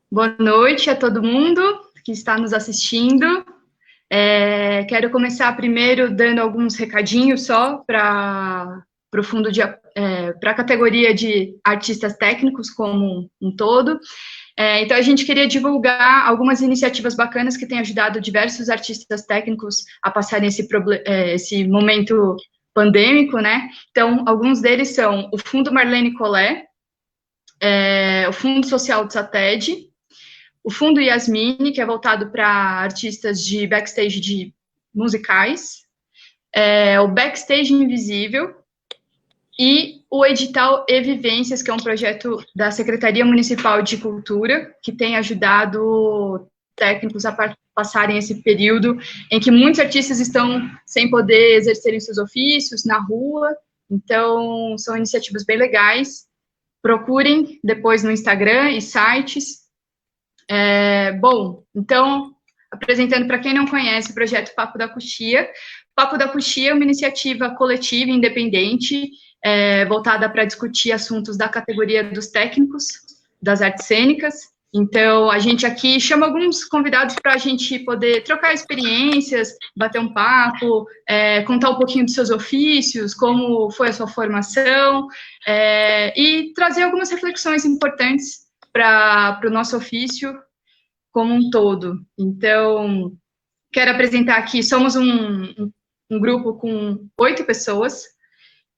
Boa noite a todo mundo que está nos assistindo. Quero começar primeiro dando alguns recadinhos só para o fundo de para a categoria de artistas técnicos como um todo. Então a gente queria divulgar algumas iniciativas bacanas que têm ajudado diversos artistas técnicos a passarem esse momento pandêmico, né? Então alguns deles são o Fundo Marlene Collet, o Fundo Social de Sated, o Fundo Yasmine, que é voltado para artistas de backstage de musicais, o Backstage Invisível e o edital E-Vivências, que é um projeto da Secretaria Municipal de Cultura, que tem ajudado técnicos a passarem esse período em que muitos artistas estão sem poder exercerem seus ofícios na rua. Então, são iniciativas bem legais. Procurem depois no Instagram e sites. Bom, então, apresentando para quem não conhece o projeto Papo da Coxia. Papo da Coxia é uma iniciativa coletiva independente, voltada para discutir assuntos da categoria dos técnicos, das artes cênicas. Então, a gente aqui chama alguns convidados para a gente poder trocar experiências, bater um papo, contar um pouquinho dos seus ofícios, como foi a sua formação, e trazer algumas reflexões importantes para o nosso ofício como um todo. Então, quero apresentar aqui, somos um grupo com 8 pessoas,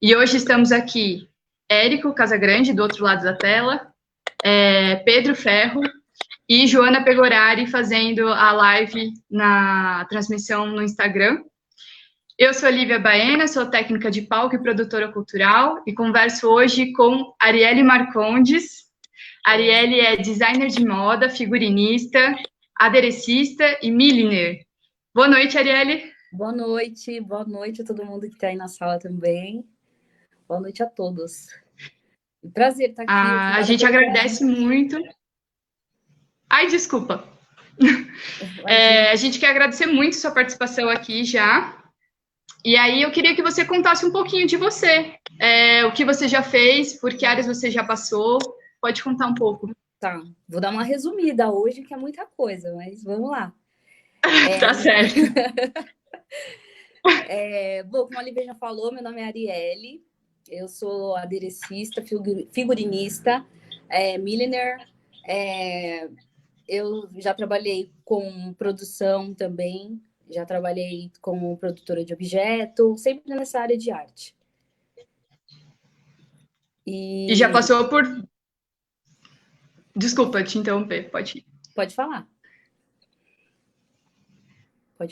e hoje estamos aqui, Érico Casagrande, do outro lado da tela, Pedro Ferro e Joana Pegorari fazendo a live na transmissão no Instagram. Eu sou Lívia Baena, sou técnica de palco e produtora cultural, e converso hoje com Arielle Marcondes. Arielle é designer de moda, figurinista, aderecista e milliner. Boa noite, Arielle. Boa noite a todo mundo que está aí na sala também. Boa noite a todos. Prazer estar aqui. A gente agradece muito. Ai, desculpa. A gente quer agradecer muito sua participação aqui já. E aí eu queria que você contasse um pouquinho de você. O que você já fez, por que áreas você já passou. Pode contar um pouco. Tá, vou dar uma resumida hoje, que é muita coisa, mas vamos lá. Tá certo. Bom, como a Olivia já falou, meu nome é Arielle, eu sou aderecista, figurinista, milliner, eu já trabalhei com produção também, já trabalhei como produtora de objeto, sempre nessa área de arte. E já passou por... Desculpa te interromper, pode ir. Pode falar.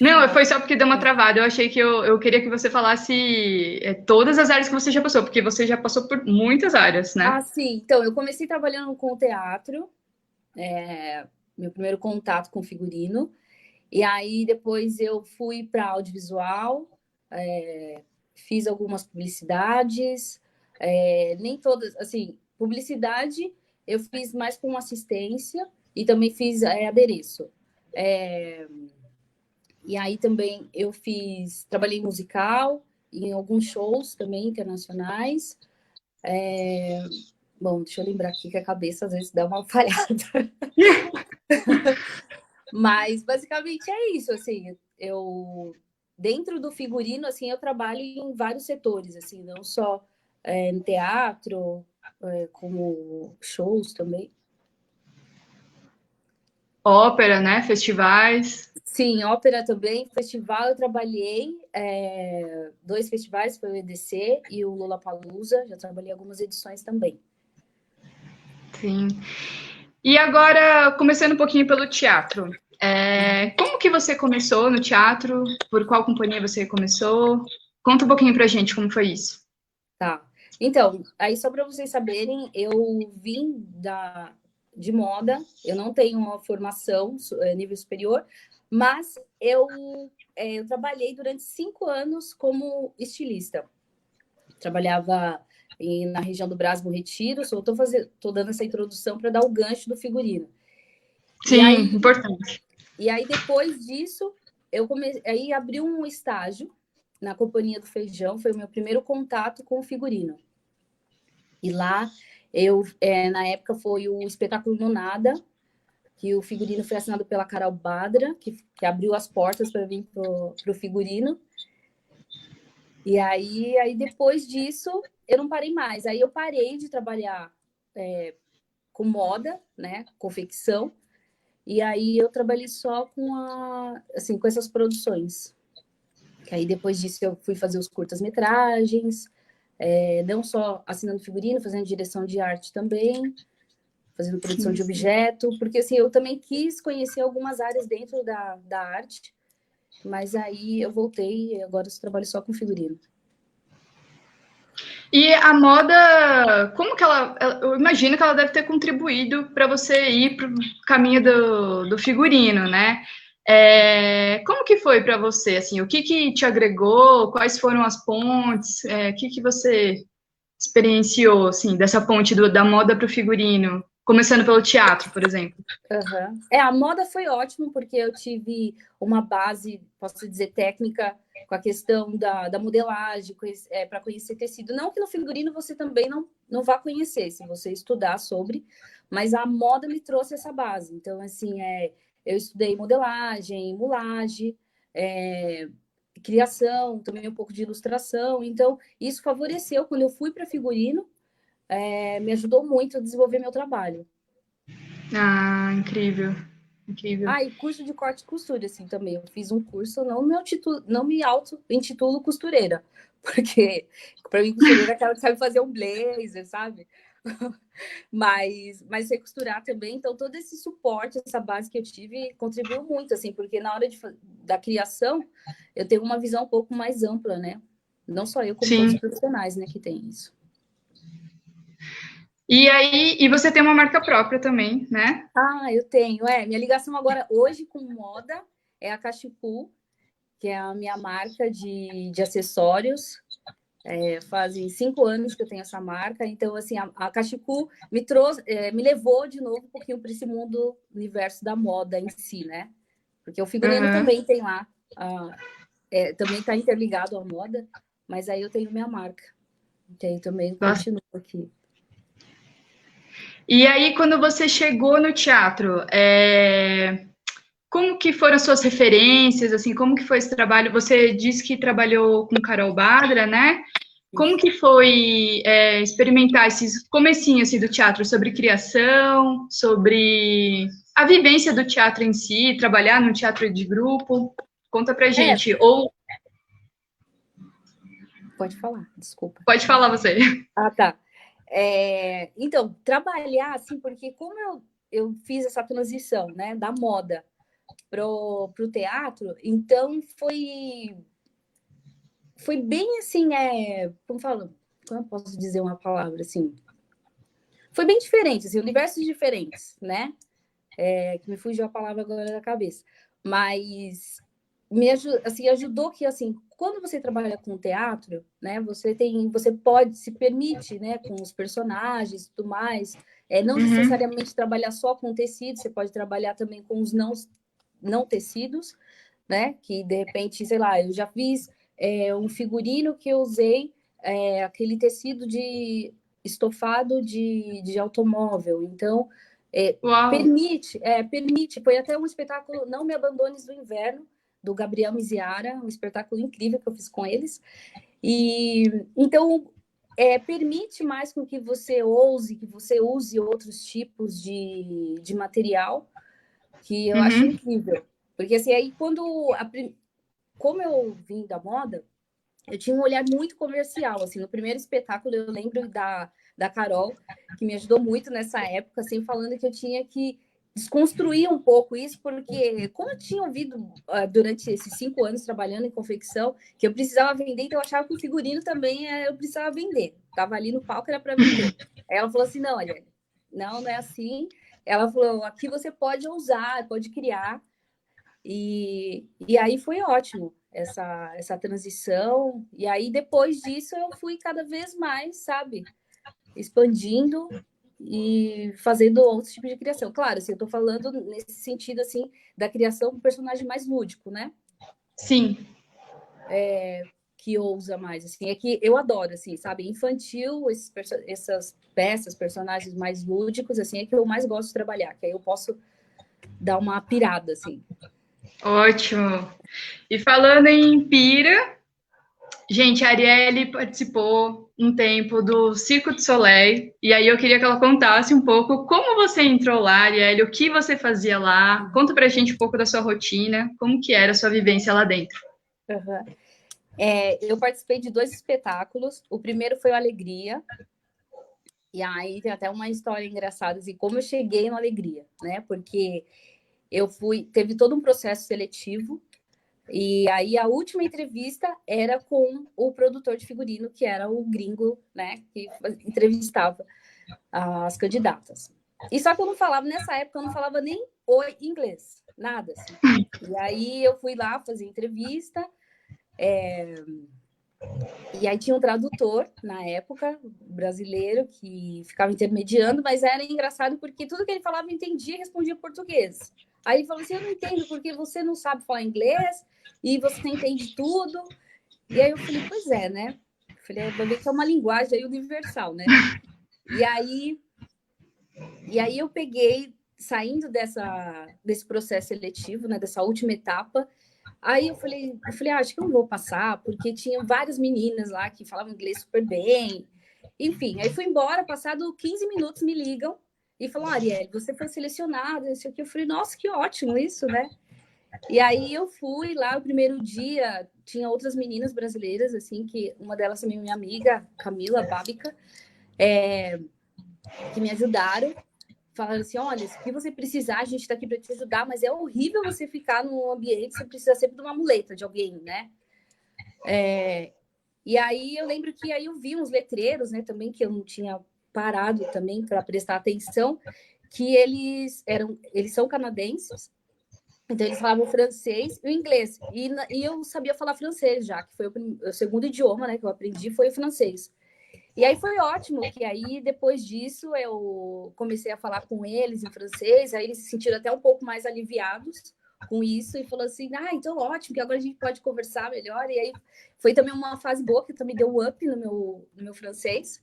Não, foi só porque deu uma travada. Eu achei que eu queria que você falasse todas as áreas que você já passou, porque você já passou por muitas áreas, né? Ah, sim. Então, eu comecei trabalhando com teatro, meu primeiro contato com figurino, e aí depois eu fui para audiovisual, fiz algumas publicidades, nem todas, assim, publicidade eu fiz mais com assistência e também fiz adereço. E aí também eu trabalhei em musical, em alguns shows também internacionais. Bom, deixa eu lembrar aqui que a cabeça às vezes dá uma falhada. Mas basicamente é isso, assim, dentro do figurino, assim, eu trabalho em vários setores, assim, não só no teatro, como shows também. Ópera, né? Festivais. Sim, ópera também. Festival eu trabalhei, 2 festivais, foi o EDC e o Lollapalooza, já trabalhei algumas edições também. Sim. E agora, começando um pouquinho pelo teatro. Como que você começou no teatro? Por qual companhia você começou? Conta um pouquinho pra gente como foi isso. Tá. Então, aí só para vocês saberem, eu vim de moda, eu não tenho uma formação nível superior, mas eu trabalhei durante 5 anos como estilista. Trabalhava na região do Brás, Bom Retiro, só estou dando essa introdução para dar o gancho do figurino. Sim, importante. E aí, depois disso, aí abri um estágio na Companhia do Feijão, foi o meu primeiro contato com o figurino. E lá, na época, foi o espetáculo Nonada, que o figurino foi assinado pela Carol Badra, que abriu as portas para vir pro figurino. E aí, depois disso, eu não parei mais. Aí eu parei de trabalhar com moda, né, confecção, e aí eu trabalhei só assim, com essas produções. Que aí depois disso eu fui fazer os curtas-metragens, não só assinando figurino, fazendo direção de arte também, fazendo produção de objeto, porque assim, eu também quis conhecer algumas áreas dentro da arte, mas aí eu voltei e agora eu trabalho só com figurino. E a moda, como que eu imagino que ela deve ter contribuído para você ir para o caminho do figurino, né? Como que foi para você, assim, o que te agregou, quais foram as pontes, o que você experienciou, assim, dessa ponte da moda para o figurino, começando pelo teatro, por exemplo? Uhum. A moda foi ótimo, porque eu tive uma base, posso dizer, técnica, com a questão da modelagem, para conhecer tecido. Não que no figurino você também não vá conhecer, se você estudar sobre, mas a moda me trouxe essa base. Então, assim, eu estudei modelagem, mulagem, criação, também um pouco de ilustração. Então, isso favoreceu, quando eu fui para figurino, me ajudou muito a desenvolver meu trabalho. Ah, incrível, incrível. E curso de corte e costura, assim, também. Eu fiz um curso, não me auto-intitulo costureira, porque para mim costureira é aquela que sabe fazer um blazer, sabe? mas sei costurar também, então todo esse suporte, essa base que eu tive contribuiu muito, assim, porque na hora da criação eu tenho uma visão um pouco mais ampla, né? Não só eu, como todos Sim. os profissionais, né, que tem isso. E você tem uma marca própria também, né? Eu tenho. Minha ligação agora, hoje, com moda, é a Cachipu, que é a minha marca de acessórios. Fazem 5 anos que eu tenho essa marca. Então, assim, a Cachipu me levou de novo um pouquinho para esse mundo, universo da moda em si, né? Porque o figurino também tem lá, também está interligado à moda, mas aí eu tenho minha marca. Então, também continuo aqui. E aí, quando você chegou no teatro, como que foram as suas referências, assim, como que foi esse trabalho? Você disse que trabalhou com Carol Badra, né? Como que foi experimentar esses comecinhos assim, do teatro, sobre criação, sobre a vivência do teatro em si, trabalhar no teatro de grupo? Conta pra gente. Ou pode falar, desculpa. Pode falar você. Tá. Então, trabalhar, assim, porque como eu fiz essa transição, né, da moda pro teatro, então foi bem assim, como eu posso dizer uma palavra assim? Foi bem diferente, assim, universos diferentes, né? Que me fugiu a palavra agora da cabeça. Mas ajudou que, assim, quando você trabalha com teatro, né, você se permite, né, com os personagens e tudo mais, não necessariamente trabalhar só com tecido, você pode trabalhar também com os não tecidos, né, que de repente, sei lá, eu já fiz um figurino que eu usei aquele tecido de estofado de automóvel, então permite, foi até um espetáculo Não Me Abandones do Inverno, do Gabriel Miziara, um espetáculo incrível que eu fiz com eles. E então permite mais com que você ouse, que você use outros tipos de material, que eu acho incrível. Porque assim, aí como eu vim da moda, eu tinha um olhar muito comercial, assim, no primeiro espetáculo eu lembro da Carol, que me ajudou muito nessa época, assim, falando que eu tinha que desconstruir um pouco isso, porque como eu tinha ouvido durante esses 5 anos trabalhando em confecção, que eu precisava vender, então eu achava que o figurino também eu precisava vender. Tava ali no palco, era para vender. Aí ela falou assim, não, olha, não é assim. Ela falou, aqui você pode ousar, pode criar. E aí foi ótimo essa transição. E aí, depois disso, eu fui cada vez mais, sabe, expandindo e fazendo outros tipos de criação. Claro, assim, eu estou falando nesse sentido, assim, da criação do personagem mais lúdico, né? Sim. Que ousa mais, assim, é que eu adoro, assim, sabe, infantil, essas peças, personagens mais lúdicos, assim, é que eu mais gosto de trabalhar, que aí eu posso dar uma pirada, assim. Ótimo. E falando em pira, gente, a Arielle participou um tempo do Circo du Soleil, e aí eu queria que ela contasse um pouco como você entrou lá, Arielle, o que você fazia lá, conta pra gente um pouco da sua rotina, como que era a sua vivência lá dentro. Uhum. Eu participei de 2 espetáculos, o primeiro foi o Alegria, e aí tem até uma história engraçada, assim, como eu cheguei no Alegria, né, porque teve todo um processo seletivo, e aí a última entrevista era com o produtor de figurino, que era o gringo, né, que entrevistava as candidatas. E só que eu não falava, nessa época, eu não falava nem oi inglês, nada, assim. E aí eu fui lá fazer entrevista, e aí tinha um tradutor, na época, brasileiro, que ficava intermediando, mas era engraçado porque tudo que ele falava eu entendia e respondia português. Aí ele falou assim, eu não entendo porque você não sabe falar inglês e você entende tudo. E aí eu falei, pois é, né? Eu falei, vai ver que é uma linguagem aí universal, né? E aí eu peguei, saindo desse processo seletivo, né, dessa última etapa, aí eu falei, acho que eu não vou passar, porque tinham várias meninas lá que falavam inglês super bem. Enfim, aí fui embora, passado 15 minutos me ligam e falam, Arielle, você foi selecionada, isso aqui. Eu falei, nossa, que ótimo isso, né? E aí eu fui lá, o primeiro dia, tinha outras meninas brasileiras, assim, que uma delas também minha amiga, Camila Bábica, que me ajudaram. Falaram assim, olha, se você precisar, a gente está aqui para te ajudar, mas é horrível você ficar num ambiente, você precisa sempre de uma muleta de alguém, né? E aí eu lembro que aí eu vi uns letreiros, né, também, que eu não tinha parado também para prestar atenção, que eles são canadenses, então eles falavam francês e o inglês, e eu sabia falar francês já, que foi o segundo idioma, né, que eu aprendi, foi o francês. E aí foi ótimo, que aí depois disso eu comecei a falar com eles em francês, aí eles se sentiram até um pouco mais aliviados com isso e falou assim, então ótimo, que agora a gente pode conversar melhor. E aí foi também uma fase boa que também deu um up no meu francês.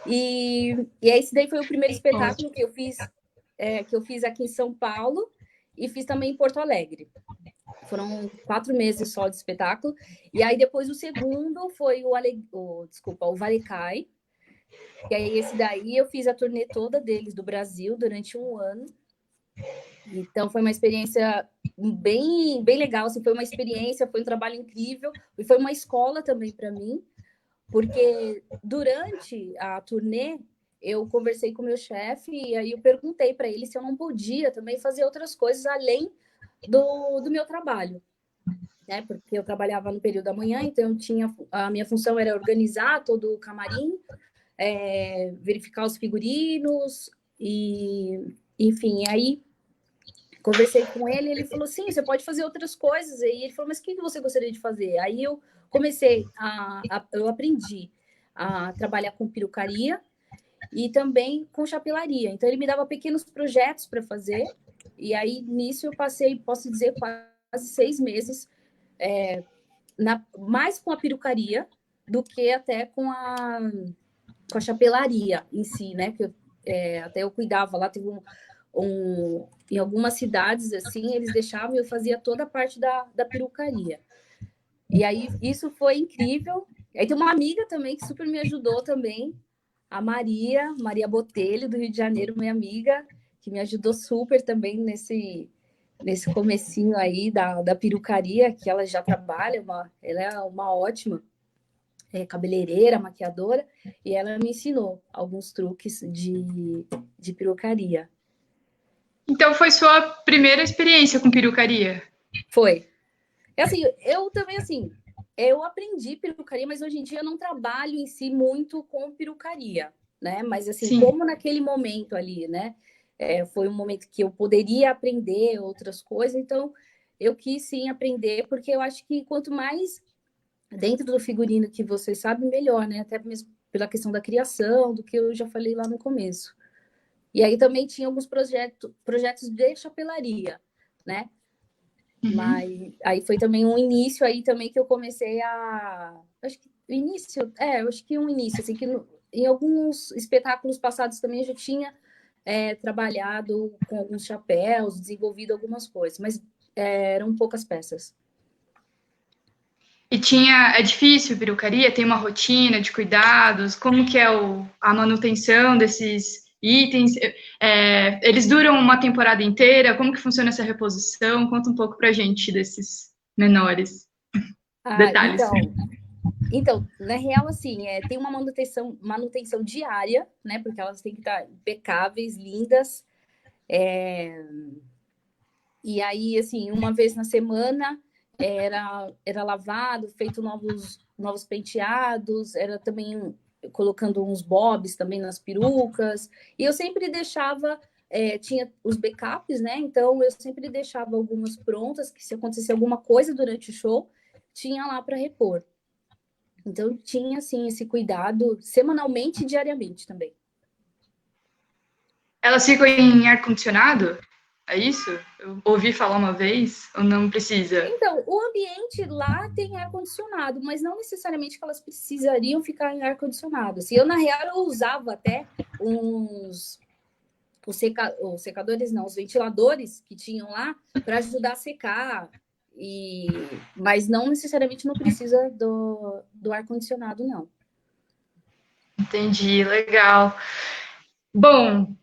E esse daí foi o primeiro espetáculo que eu fiz aqui em São Paulo e fiz também em Porto Alegre. Foram 4 meses só de espetáculo. E aí, depois, o segundo foi o Varecai. E aí, esse daí, eu fiz a turnê toda deles do Brasil durante 1 ano. Então, foi uma experiência bem, bem legal. Assim, foi uma experiência, foi um trabalho incrível. E foi uma escola também para mim. Porque durante a turnê, eu conversei com o meu chefe e aí eu perguntei para ele se eu não podia também fazer outras coisas além do meu trabalho, né? Porque eu trabalhava no período da manhã, então a minha função era organizar todo o camarim, verificar os figurinos e, enfim, aí conversei com ele, ele falou, sim, você pode fazer outras coisas. E ele falou, mas o que você gostaria de fazer? Aí eu comecei eu aprendi a trabalhar com perucaria e também com chapelaria. Então ele me dava pequenos projetos para fazer. E aí nisso eu passei, posso dizer, quase 6 meses mais com a perucaria do que até com a chapelaria em si, né? Que até eu cuidava lá, teve em algumas cidades, assim, eles deixavam e eu fazia toda a parte da perucaria. E aí, isso foi incrível. Aí tem uma amiga também que super me ajudou também, a Maria Botelho, do Rio de Janeiro, minha amiga, que me ajudou super também nesse comecinho aí da perucaria, que ela já trabalha, ela é uma ótima cabeleireira, maquiadora, e ela me ensinou alguns truques de perucaria. Então foi sua primeira experiência com perucaria? Foi. Assim, eu também, assim, eu aprendi perucaria, mas hoje em dia eu não trabalho em si muito com perucaria, né? Mas, assim, Sim. como naquele momento ali, né? Foi um momento que eu poderia aprender outras coisas, então eu quis sim aprender, porque eu acho que quanto mais dentro do figurino que você sabe, melhor, né? Até mesmo pela questão da criação, do que eu já falei lá no começo. E aí também tinha alguns projetos de chapelaria, né? Uhum. Mas aí foi também um início aí também que eu comecei acho que eu acho que um início, assim, que em alguns espetáculos passados também eu já tinha trabalhado com alguns chapéus, desenvolvido algumas coisas, mas eram poucas peças. E é difícil, perucaria? Tem uma rotina de cuidados? Como que é a manutenção desses itens? Eles duram uma temporada inteira? Como que funciona essa reposição? Conta um pouco pra gente desses menores detalhes. Então, na real, assim, tem uma manutenção diária, né? Porque elas têm que estar impecáveis, lindas. E aí, assim, uma vez na semana era lavado, feito novos penteados, era também colocando uns bobs também nas perucas. E eu sempre deixava, tinha os backups, né? Então eu sempre deixava algumas prontas, que se acontecer alguma coisa durante o show, tinha lá para repor. Então tinha, assim, esse cuidado semanalmente e diariamente também. Elas ficam em ar-condicionado? É isso? Eu ouvi falar uma vez, ou não precisa? Então, o ambiente lá tem ar-condicionado, mas não necessariamente que elas precisariam ficar em ar-condicionado. Assim, eu, na real, eu usava até os secadores, não, os ventiladores que tinham lá para ajudar a secar, mas não necessariamente não precisa do ar-condicionado, não. Entendi, legal. Bom,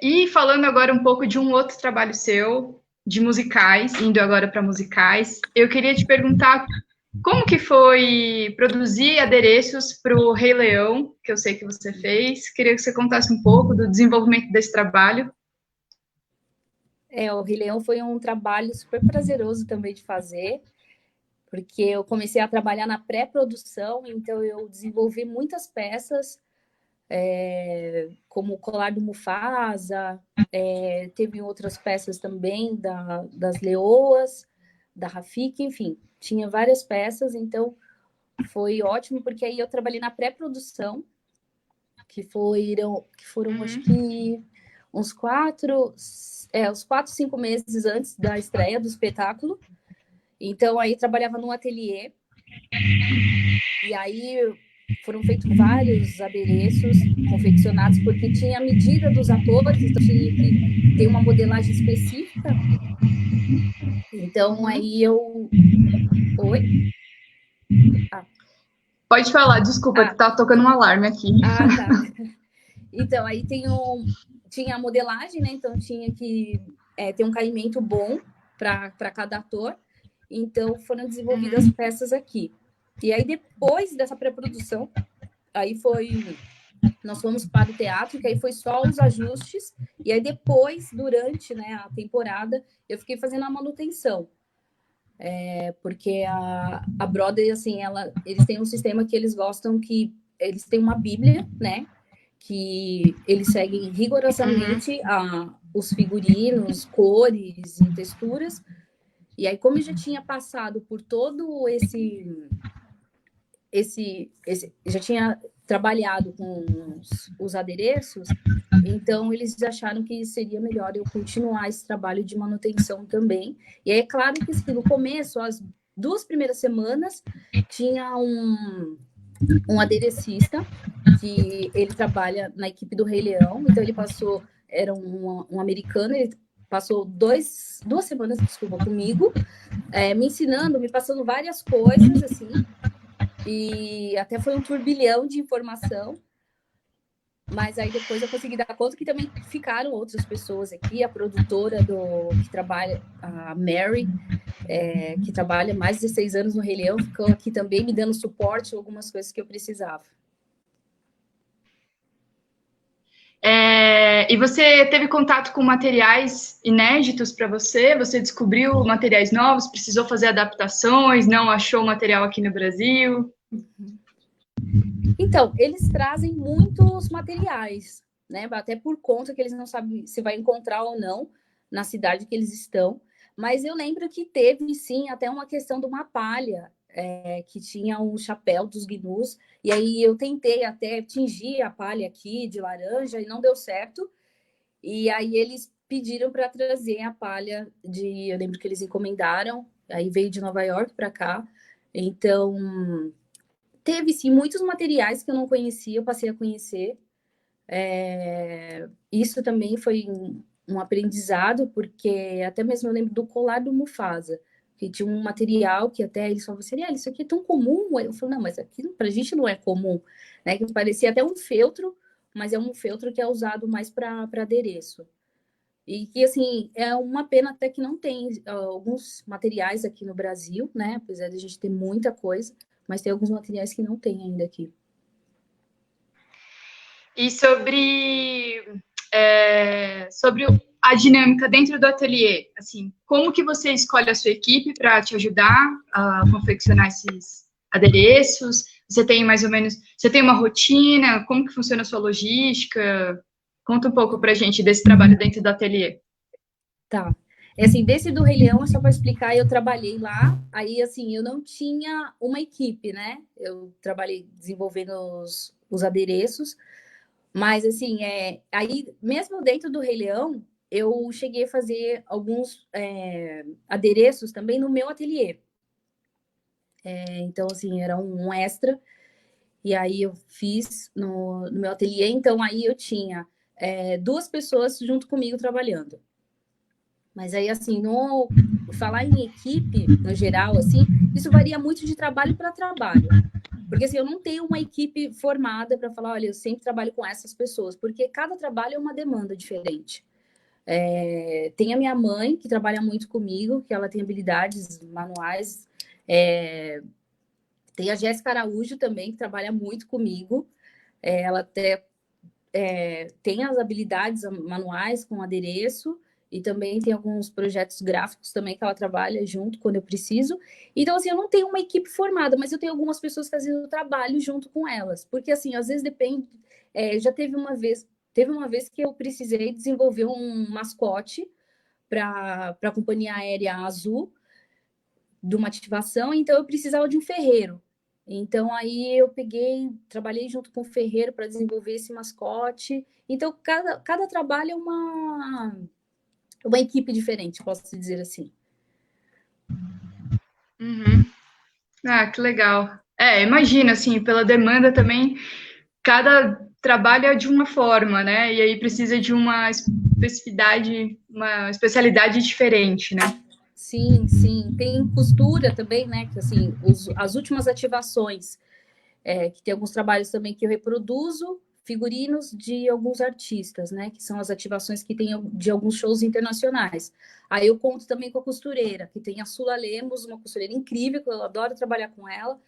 e falando agora um pouco de um outro trabalho seu, de musicais, indo agora para musicais, eu queria te perguntar como que foi produzir adereços para o Rei Leão, que eu sei que você fez. Queria que você contasse um pouco do desenvolvimento desse trabalho. O Rei Leão foi um trabalho super prazeroso também de fazer, porque eu comecei a trabalhar na pré-produção, então eu desenvolvi muitas peças, como o colar do Mufasa, teve outras peças também das Leoas, da Rafiki, enfim, tinha várias peças, então foi ótimo, porque aí eu trabalhei na pré-produção, que foram acho que uns 5 meses antes da estreia do espetáculo. Então aí trabalhava num ateliê, e aí foram feitos vários adereços confeccionados, porque tinha a medida dos atores, então tinha que ter uma modelagem específica. Então aí eu... Oi? Pode falar, desculpa, tá tocando um alarme aqui. Tá. Então, aí tinha a modelagem, né? Então tinha que ter um caimento bom para cada ator. Então foram desenvolvidas peças aqui. E aí, depois dessa pré-produção, nós fomos para o teatro, que aí foi só os ajustes, e aí depois, durante, né, a temporada, eu fiquei fazendo a manutenção. Porque a Broadway, assim, eles têm um sistema que eles gostam, que eles têm uma bíblia, né, que eles seguem rigorosamente os figurinos, cores e texturas. E aí, como eu já tinha passado por todo já tinha trabalhado com os adereços, então eles acharam que seria melhor eu continuar esse trabalho de manutenção também. E aí, é claro que assim, no começo, as 2 primeiras semanas, tinha um aderecista, que ele trabalha na equipe do Rei Leão, então ele era um americano, ele passou 2 semanas, desculpa, comigo, me ensinando, me passando várias coisas, assim, e até foi um turbilhão de informação, mas aí depois eu consegui dar conta que também ficaram outras pessoas aqui, a produtora que trabalha, a Mary, que trabalha mais de 16 anos no Rei Leão, ficou aqui também me dando suporte, algumas coisas que eu precisava. E você teve contato com materiais inéditos para você? Você descobriu materiais novos? Precisou fazer adaptações? Não achou material aqui no Brasil? Então, eles trazem muitos materiais, né? Até por conta que eles não sabem se vai encontrar ou não na cidade que eles estão. Mas eu lembro que teve, sim, até uma questão de uma palha, que tinha um chapéu dos gnus. E aí eu tentei até tingir a palha aqui de laranja e não deu certo. E aí eles pediram para trazer a palha eu lembro que eles encomendaram, aí veio de Nova York para cá. Então, teve sim muitos materiais que eu não conhecia, eu passei a conhecer. Isso também foi um aprendizado, porque até mesmo eu lembro do colar do Mufasa, que tinha um material que até eles falavam assim, isso aqui é tão comum. Eu falei, não, mas aqui pra gente não é comum, né? Que parecia até um feltro, mas é um feltro que é usado mais para adereço. E que, assim, é uma pena até que não tem alguns materiais aqui no Brasil, né? Apesar de a gente ter muita coisa, mas tem alguns materiais que não tem ainda aqui. E sobre a dinâmica dentro do ateliê, assim, como que você escolhe a sua equipe para te ajudar a confeccionar esses adereços? Você tem mais ou menos, você tem uma rotina? Como que funciona a sua logística? Conta um pouco para a gente desse trabalho dentro do ateliê. Tá. Assim, desse do Rei Leão, só para explicar, eu trabalhei lá, aí, assim, eu não tinha uma equipe, né? Eu trabalhei desenvolvendo os adereços, mas, assim, aí, mesmo dentro do Rei Leão, eu cheguei a fazer alguns adereços também no meu ateliê. Então, assim, era um extra, e aí eu fiz no meu ateliê, então aí eu tinha 2 pessoas junto comigo trabalhando. Mas aí, assim, falar em equipe, no geral, assim, isso varia muito de trabalho para trabalho. Porque, assim, eu não tenho uma equipe formada para falar, olha, eu sempre trabalho com essas pessoas, porque cada trabalho é uma demanda diferente. Tem a minha mãe, que trabalha muito comigo, que ela tem habilidades manuais. Tem a Jéssica Araújo também, que trabalha muito comigo. Ela até tem as habilidades manuais com adereço e também tem alguns projetos gráficos também que ela trabalha junto quando eu preciso. Então, assim, eu não tenho uma equipe formada, mas eu tenho algumas pessoas fazendo o trabalho junto com elas. Porque, assim, às vezes depende... já teve uma vez que eu precisei desenvolver um mascote para a companhia aérea Azul, de uma ativação, então eu precisava de um ferreiro. Então aí eu peguei, trabalhei junto com o ferreiro para desenvolver esse mascote. Então cada trabalho é uma equipe diferente, posso dizer assim. Uhum. Ah, que legal. Imagina, assim, pela demanda também, cada trabalho é de uma forma, né? E aí precisa de uma especialidade diferente, né? Sim, sim. Tem costura também, né? Que assim, as últimas ativações, que tem alguns trabalhos também que eu reproduzo figurinos de alguns artistas, né? Que são as ativações que tem de alguns shows internacionais. Aí eu conto também com a costureira, que tem a Sula Lemos, uma costureira incrível, que eu adoro trabalhar com ela.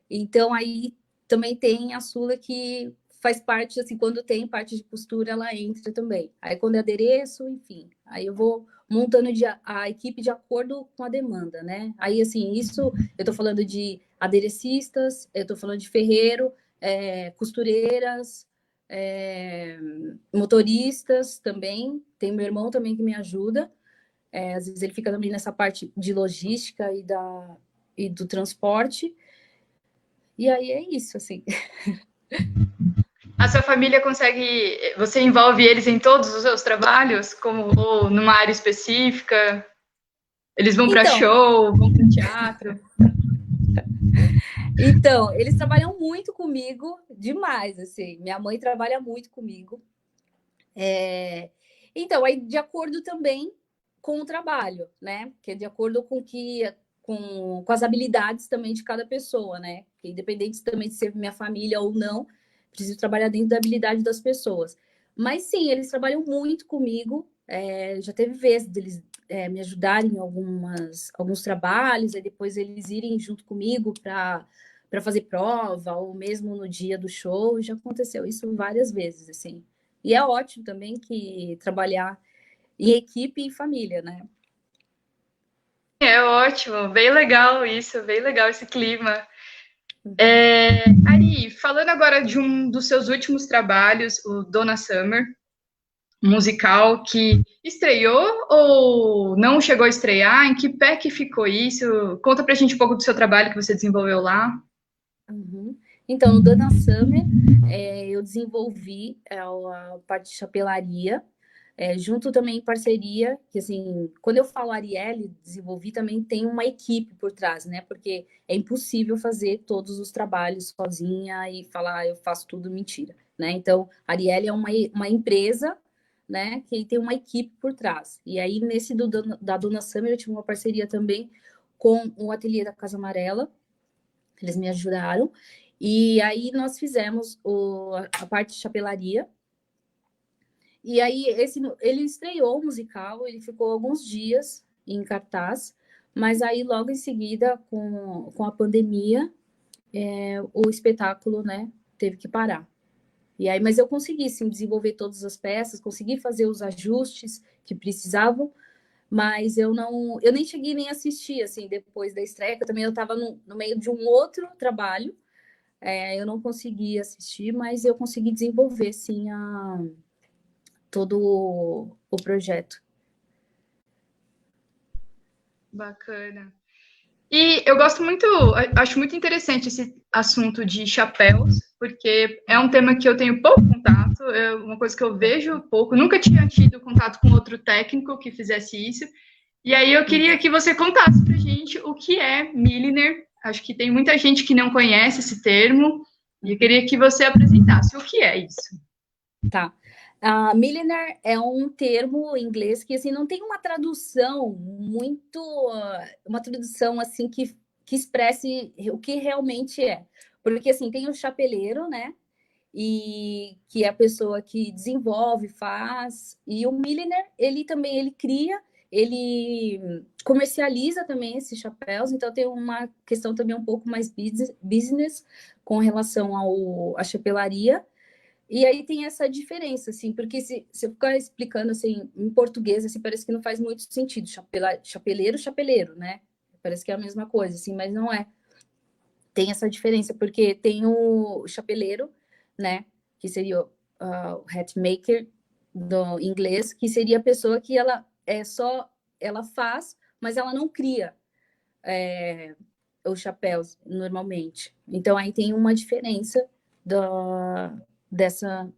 Então aí também tem a Sula que faz parte, assim, quando tem parte de costura, ela entra também. Aí quando é adereço, enfim, aí eu vou montando a equipe de acordo com a demanda, né? Aí, assim, isso eu tô falando de aderecistas, eu tô falando de ferreiro, costureiras, motoristas também. Tem meu irmão também que me ajuda. Às vezes ele fica também nessa parte de logística e do transporte. E aí é isso, assim. A sua família consegue, você envolve eles em todos os seus trabalhos, como ou numa área específica? Eles vão para Então, show, vão para teatro? eles trabalham muito comigo, demais, assim. Minha mãe trabalha muito comigo. Então, aí de acordo também com o trabalho, né? Que é de acordo com as habilidades também de cada pessoa, né? Que independente também de ser minha família ou não, preciso trabalhar dentro da habilidade das pessoas. Mas sim, eles trabalham muito comigo. Já teve vezes deles me ajudarem em alguns trabalhos, e depois eles irem junto comigo para fazer prova, ou mesmo no dia do show. Já aconteceu isso várias vezes, assim. E é ótimo também que trabalhar em equipe e família, né? É ótimo, bem legal isso, bem legal esse clima. Ari, falando agora de um dos seus últimos trabalhos, o Donna Summer, musical que estreou ou não chegou a estrear? Em que pé que ficou isso? Conta pra gente um pouco do seu trabalho que você desenvolveu lá. Uhum. Então, no Dana Summer, eu desenvolvi a parte de chapelaria, junto também em parceria, que assim, quando eu falo Arielle, desenvolvi também tem uma equipe por trás, né? Porque é impossível fazer todos os trabalhos sozinha e falar, eu faço tudo, mentira. né? Então, a Arielle é uma empresa, né, que tem uma equipe por trás. E aí, nesse da Dona Summer, eu tive uma parceria também com o ateliê da Casa Amarela, eles me ajudaram, e aí nós fizemos a parte de chapelaria, e aí ele estreou o musical, ele ficou alguns dias em cartaz, mas aí logo em seguida, com a pandemia, o espetáculo, né, teve que parar. E aí, mas eu consegui, sim, desenvolver todas as peças, consegui fazer os ajustes que precisavam, mas eu nem cheguei nem a assistir, assim, depois da estreia, que eu também estava no meio de um outro trabalho, eu não consegui assistir, mas eu consegui desenvolver, sim, todo o projeto. Bacana. E eu gosto muito, acho muito interessante esse assunto de chapéus, porque é um tema que eu tenho pouco contato, é uma coisa que eu vejo pouco, nunca tinha tido contato com outro técnico que fizesse isso. E aí eu queria que você contasse pra gente o que é milliner. Acho que tem muita gente que não conhece esse termo, e eu queria que você apresentasse o que é isso. Tá. Milliner é um termo em inglês que assim não tem uma tradução muito, uma tradução assim que expresse o que realmente é, porque assim tem o chapeleiro, né? E que é a pessoa que desenvolve, faz, e o milliner ele cria, ele comercializa também esses chapéus, então tem uma questão também um pouco mais business com relação à chapelaria. E aí tem essa diferença, assim, porque se eu ficar explicando, assim, em português, assim, parece que não faz muito sentido. Chapeleiro, chapeleiro, né? Parece que é a mesma coisa, assim, mas não é. Tem essa diferença, porque tem o chapeleiro, né? Que seria o hat maker do inglês, que seria a pessoa que ela faz, mas ela não cria os chapéus normalmente. Então aí tem uma diferença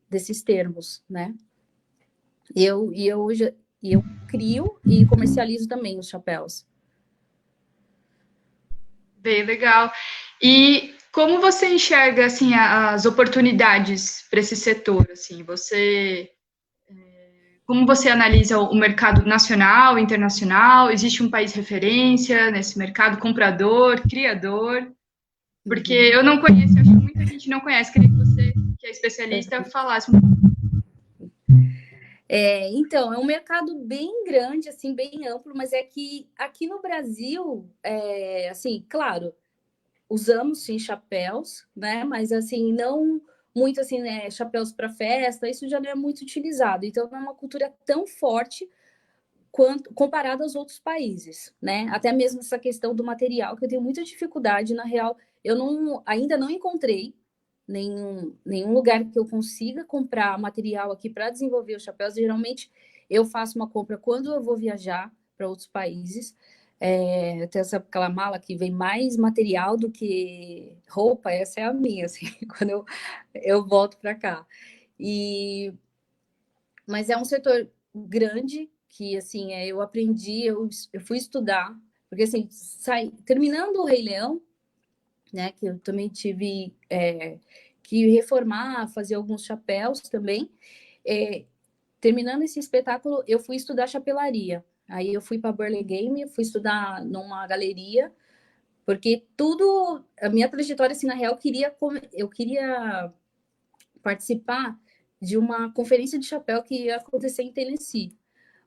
desses termos, né? Eu crio e comercializo também os chapéus. Bem legal. E como você enxerga assim as oportunidades para esse setor? Assim, como você analisa o mercado nacional, internacional? Existe um país referência nesse mercado, comprador, criador? Porque eu não conheço, acho que muita gente não conhece. Queria que você, que é especialista, falasse um pouco. Então, é um mercado bem grande, assim, bem amplo, mas é que aqui no Brasil, assim, claro, usamos sim chapéus, né? Mas assim, não muito assim, né? Chapéus para festa, isso já não é muito utilizado. Então, não é uma cultura tão forte quanto comparado aos outros países, né? Até mesmo essa questão do material, que eu tenho muita dificuldade, na real, ainda não encontrei nenhum lugar que eu consiga comprar material aqui para desenvolver os chapéus. Geralmente eu faço uma compra quando eu vou viajar para outros países. Eu tenho aquela mala que vem mais material do que roupa, essa é a minha, assim, quando eu volto para cá. Mas é um setor grande que, assim, eu aprendi, eu fui estudar, porque, assim, terminando o Rei Leão, né, que eu também tive que reformar, fazer alguns chapéus também, terminando esse espetáculo, eu fui estudar chapelaria. Aí eu fui para Burlingame, fui estudar numa galeria, porque a minha trajetória, assim, na real, eu queria participar de uma conferência de chapéu que ia acontecer em Tennessee.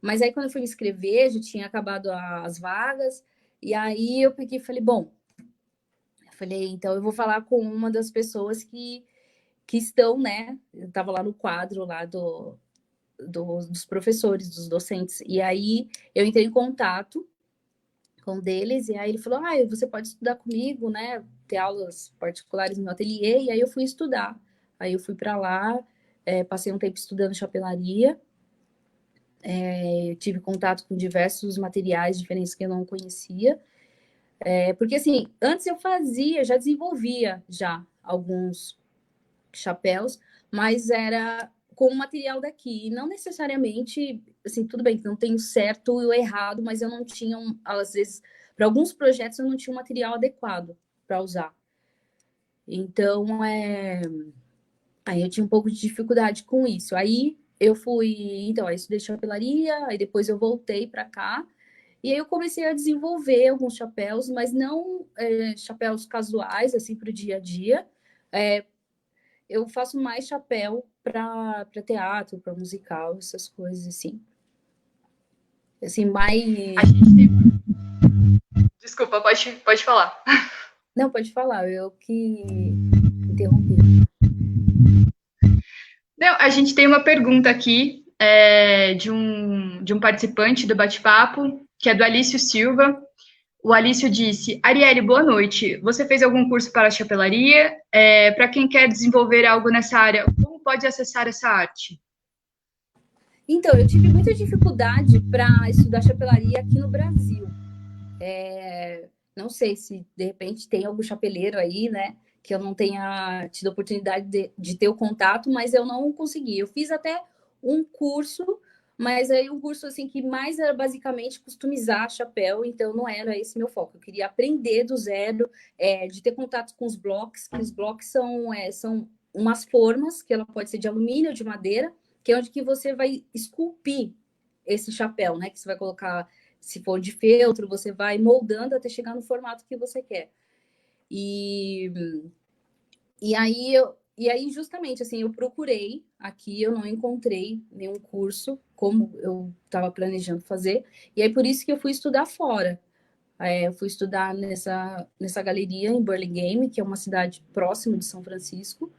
Mas aí, quando eu fui me inscrever, já tinha acabado as vagas, e aí eu peguei e falei, bom, então eu vou falar com uma das pessoas que estão, né? Eu estava lá no quadro lá dos professores, dos docentes. E aí eu entrei em contato com um deles, e aí ele falou: você pode estudar comigo, né? Ter aulas particulares no ateliê. E aí eu fui estudar. Aí eu fui para lá, passei um tempo estudando chapelaria. Eu tive contato com diversos materiais diferentes que eu não conhecia. Porque assim, antes eu já desenvolvia já alguns chapéus, mas era com o material daqui. E não necessariamente, assim, tudo bem que não tem o certo e o errado, mas eu não tinha, às vezes, para alguns projetos eu não tinha um material adequado para usar. Então, Aí eu tinha um pouco de dificuldade com isso. Aí eu fui, então, aí estudei chapelaria, aí depois eu voltei para cá, e aí eu comecei a desenvolver alguns chapéus, mas não chapéus casuais, assim, para o dia a dia. É, eu faço mais chapéu para teatro, para musical, essas coisas, assim. Assim, mais. A gente tem... Desculpa, pode falar. Não, pode falar, eu que interrompi. Não, a gente tem uma pergunta aqui de um participante do bate-papo, que é do Alício Silva. O Alício disse: Arielle, boa noite. Você fez algum curso para chapelaria? Para quem quer desenvolver algo nessa área, como pode acessar essa arte? Então, eu tive muita dificuldade para estudar chapelaria aqui no Brasil. Não sei se de repente tem algum chapeleiro aí, né? Que eu não tenha tido a oportunidade de ter o contato, mas eu não consegui. Eu fiz até um curso, mas aí um curso assim que mais era basicamente customizar chapéu, então não era esse meu foco. Eu queria aprender do zero, de ter contato com os blocos, que os blocos são umas formas, que ela pode ser de alumínio ou de madeira, que é onde que você vai esculpir esse chapéu, né? Que você vai colocar, se for de feltro, você vai moldando até chegar no formato que você quer. E, e aí, justamente, assim, eu procurei aqui, eu não encontrei nenhum curso como eu estava planejando fazer, e aí por isso que eu fui estudar fora. Eu fui estudar nessa galeria em Burlingame, que é uma cidade próxima de São Francisco.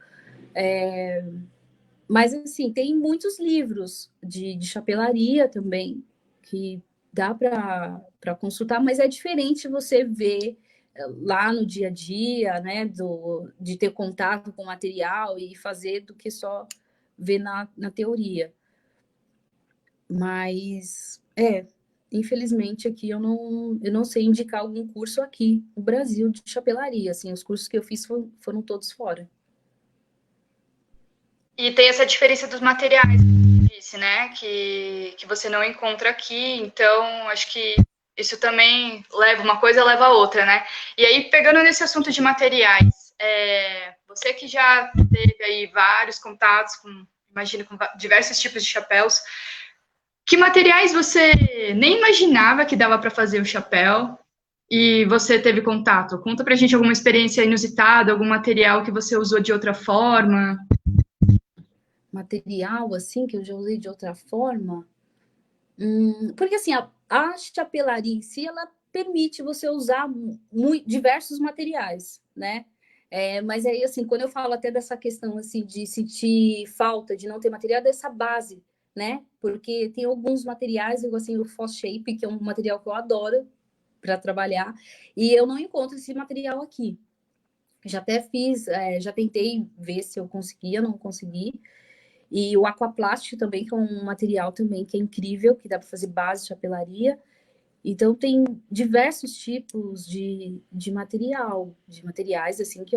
Mas, assim, tem muitos livros de chapelaria também, que dá para consultar, mas é diferente você ver lá no dia a dia, né, de ter contato com o material e fazer do que só ver na teoria. Mas, infelizmente, aqui eu não sei indicar algum curso aqui no Brasil de chapelaria. Assim, os cursos que eu fiz foram todos fora. E tem essa diferença dos materiais, como você disse, né? Que você não encontra aqui. Então, acho que isso também leva uma coisa, leva a outra, né? E aí, pegando nesse assunto de materiais, você que já teve aí vários contatos com, imagino, com diversos tipos de chapéus, que materiais você nem imaginava que dava para fazer o chapéu e você teve contato? Conta pra gente alguma experiência inusitada, algum material que você usou de outra forma. Material, assim, que eu já usei de outra forma. Porque assim, a chapelaria em si, ela permite você usar diversos materiais, né? Mas aí, assim, quando eu falo até dessa questão, assim, de sentir falta de não ter material, dessa base, né? Porque tem alguns materiais, igual assim, o Fos Shape, que é um material que eu adoro para trabalhar, e eu não encontro esse material aqui. Já até fiz, já tentei ver se eu conseguia, não consegui. E o aquaplástico também, que é um material também que é incrível, que dá para fazer base de chapelaria. Então, tem diversos tipos de material, de materiais, assim, que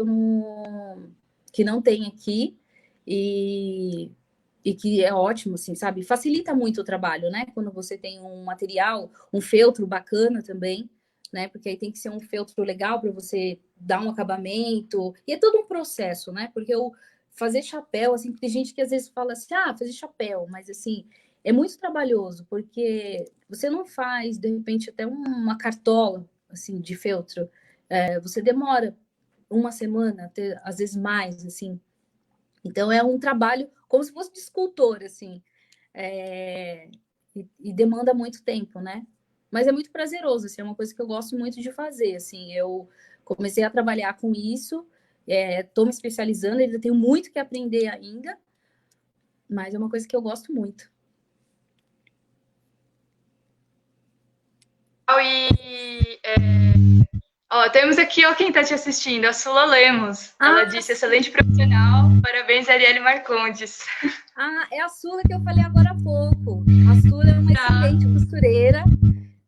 não tem aqui e, e que é ótimo, assim, sabe? Facilita muito o trabalho, né? Quando você tem um material, um feltro bacana também, né? Porque aí tem que ser um feltro legal para você dar um acabamento. E é todo um processo, né? Porque fazer chapéu, assim, tem gente que às vezes fala assim, fazer chapéu, mas assim, é muito trabalhoso, porque você não faz, de repente, até uma cartola, assim, de feltro. Você demora uma semana, até, às vezes mais, assim. Então, é um trabalho como se fosse de escultor, assim. E demanda muito tempo, né? Mas é muito prazeroso, assim, é uma coisa que eu gosto muito de fazer, assim. Eu comecei a trabalhar com isso, estou me especializando, ainda tenho muito que aprender ainda, mas é uma coisa que eu gosto muito. Temos aqui quem está te assistindo, a Sula Lemos. Ela Ah, disse: excelente profissional, parabéns, Arielle Marcondes. é a Sula que eu falei agora há pouco. A Sula é uma excelente costureira.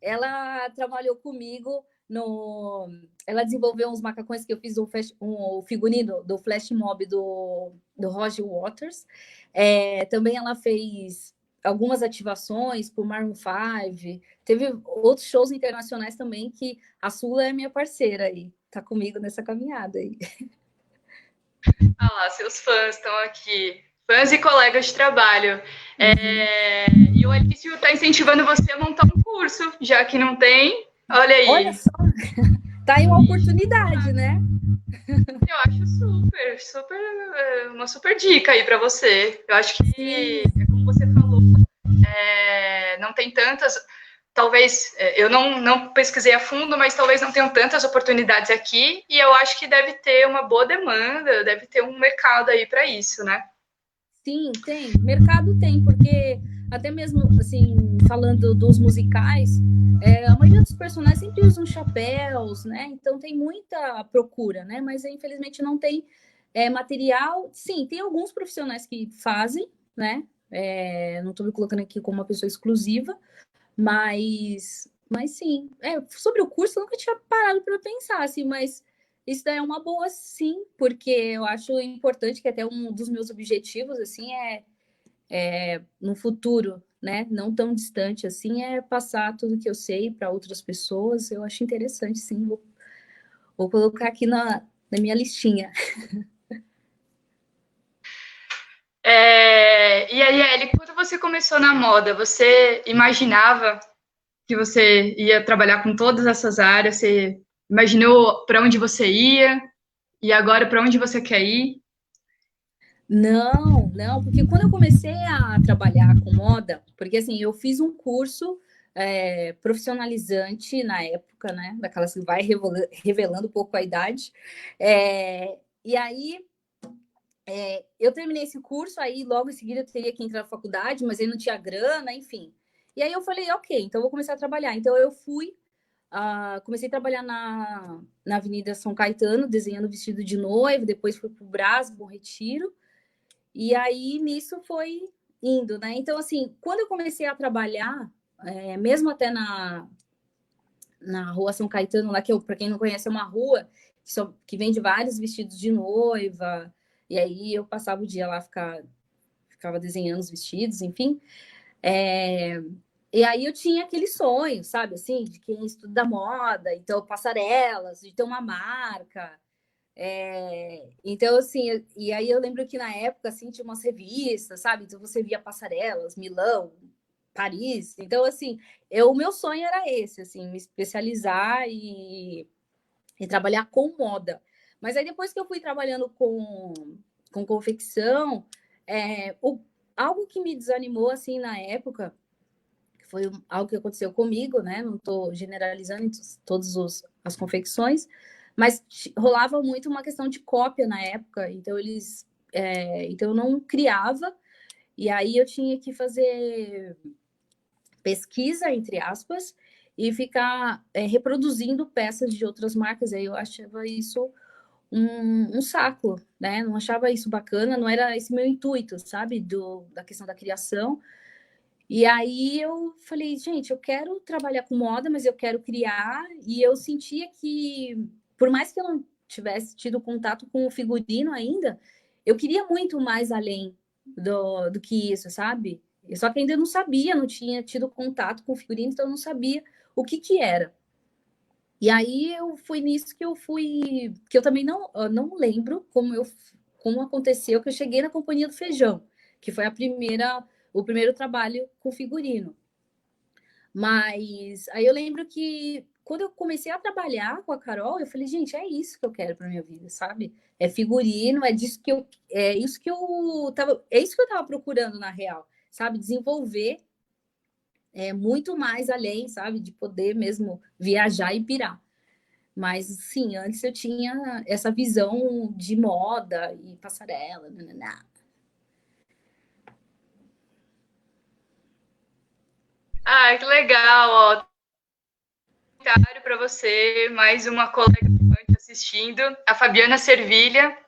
Ela trabalhou comigo no. Ela desenvolveu uns macacões que eu fiz um figurino do flash mob do Roger Waters. Também ela fez algumas ativações por Maroon 5. Teve outros shows internacionais também que a Sula é minha parceira aí. Tá comigo nessa caminhada aí. Ah lá, seus fãs estão aqui. Fãs e colegas de trabalho. Uhum. E o Alício está incentivando você a montar um curso, já que não tem. Olha Olha aí. só, tá aí uma oportunidade, né? Eu acho uma super dica aí para você. Eu acho que, Sim, como você falou, não tem tantas. Talvez, eu não pesquisei a fundo, mas talvez não tenham tantas oportunidades aqui, e eu acho que deve ter uma boa demanda, deve ter um mercado aí para isso, né? sim, tem. Mercado tem, porque até mesmo, assim, falando dos musicais, a maioria dos personagens sempre usam chapéus, né? Então tem muita procura, né? Mas infelizmente não tem material. Sim, tem alguns profissionais que fazem, né? Não estou me colocando aqui como uma pessoa exclusiva, mas sim. Sobre o curso, eu nunca tinha parado para pensar, assim, mas isso daí é uma boa, sim, porque eu acho importante que até um dos meus objetivos, assim, no futuro, né, não tão distante assim, é passar tudo que eu sei para outras pessoas. Eu acho interessante, sim. Vou colocar aqui na minha listinha. E aí, Ellie, quando você começou na moda, você imaginava que você ia trabalhar com todas essas áreas? Você imaginou para onde você ia e agora para onde você quer ir? Não, não, porque quando eu comecei a trabalhar com moda, porque assim, eu fiz um curso profissionalizante na época, né? Daquelas que vai revelando um pouco a idade. E aí eu terminei esse curso, aí logo em seguida eu teria que entrar na faculdade, mas aí não tinha grana, enfim. E aí eu falei, ok, então eu vou começar a trabalhar. Então eu fui, comecei a trabalhar na Avenida São Caetano, desenhando vestido de noiva, depois fui para o Brás, Bom Retiro. E aí, nisso foi indo, né? Então, assim, quando eu comecei a trabalhar, mesmo até na Rua São Caetano, lá que, para quem não conhece, é uma rua que vende vários vestidos de noiva, e aí eu passava o dia lá, ficava desenhando os vestidos, enfim. E aí eu tinha aquele sonho, sabe, assim, de quem estuda moda, então passarelas, de ter uma marca. Então, assim, e aí eu lembro que na época, assim, tinha umas revistas, sabe? Então você via passarelas, Milão, Paris. Então, assim, o meu sonho era esse, assim, me especializar e trabalhar com moda. Mas aí depois que eu fui trabalhando com confecção, é, o, algo que me desanimou, assim, na época, que foi algo que aconteceu comigo, né? Não estou generalizando em todas as confecções, mas rolava muito uma questão de cópia na época, então então eu não criava, e aí eu tinha que fazer pesquisa, entre aspas, e ficar reproduzindo peças de outras marcas. Aí eu achava isso um saco, né? Não achava isso bacana, não era esse meu intuito, sabe? Da questão da criação. E aí eu falei, gente, eu quero trabalhar com moda, mas eu quero criar. E eu sentia que, por mais que eu não tivesse tido contato com o figurino ainda, eu queria muito mais além do que isso, sabe? Só que ainda não sabia, não tinha tido contato com o figurino, então eu não sabia o que era. E aí eu fui nisso que eu fui, que eu também não lembro como aconteceu que eu cheguei na Companhia do Feijão, que foi o primeiro trabalho com figurino. Mas aí eu lembro que quando eu comecei a trabalhar com a Carol, eu falei, gente, é isso que eu quero para minha vida, sabe? É figurino, é isso que eu tava procurando na real, sabe? Desenvolver muito mais além, sabe? De poder mesmo viajar e pirar. Mas sim, antes eu tinha essa visão de moda e passarela, nanana. Ah, que legal, ó. Comentário para você, mais uma colega te assistindo, a Fabiana Servilha.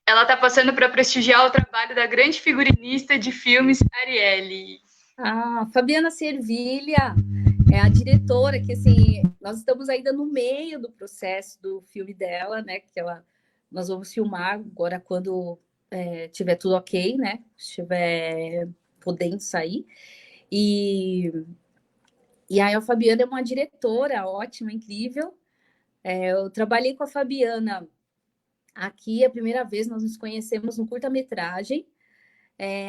Ela está passando para prestigiar o trabalho da grande figurinista de filmes Arielle. Fabiana Servilha é a diretora que, assim, nós estamos ainda no meio do processo do filme dela, né? Nós vamos filmar agora quando tiver tudo ok, né? Estiver podendo sair. E, e aí a Fabiana é uma diretora ótima, incrível. Eu trabalhei com a Fabiana Aqui, a primeira vez, nós nos conhecemos no curta-metragem.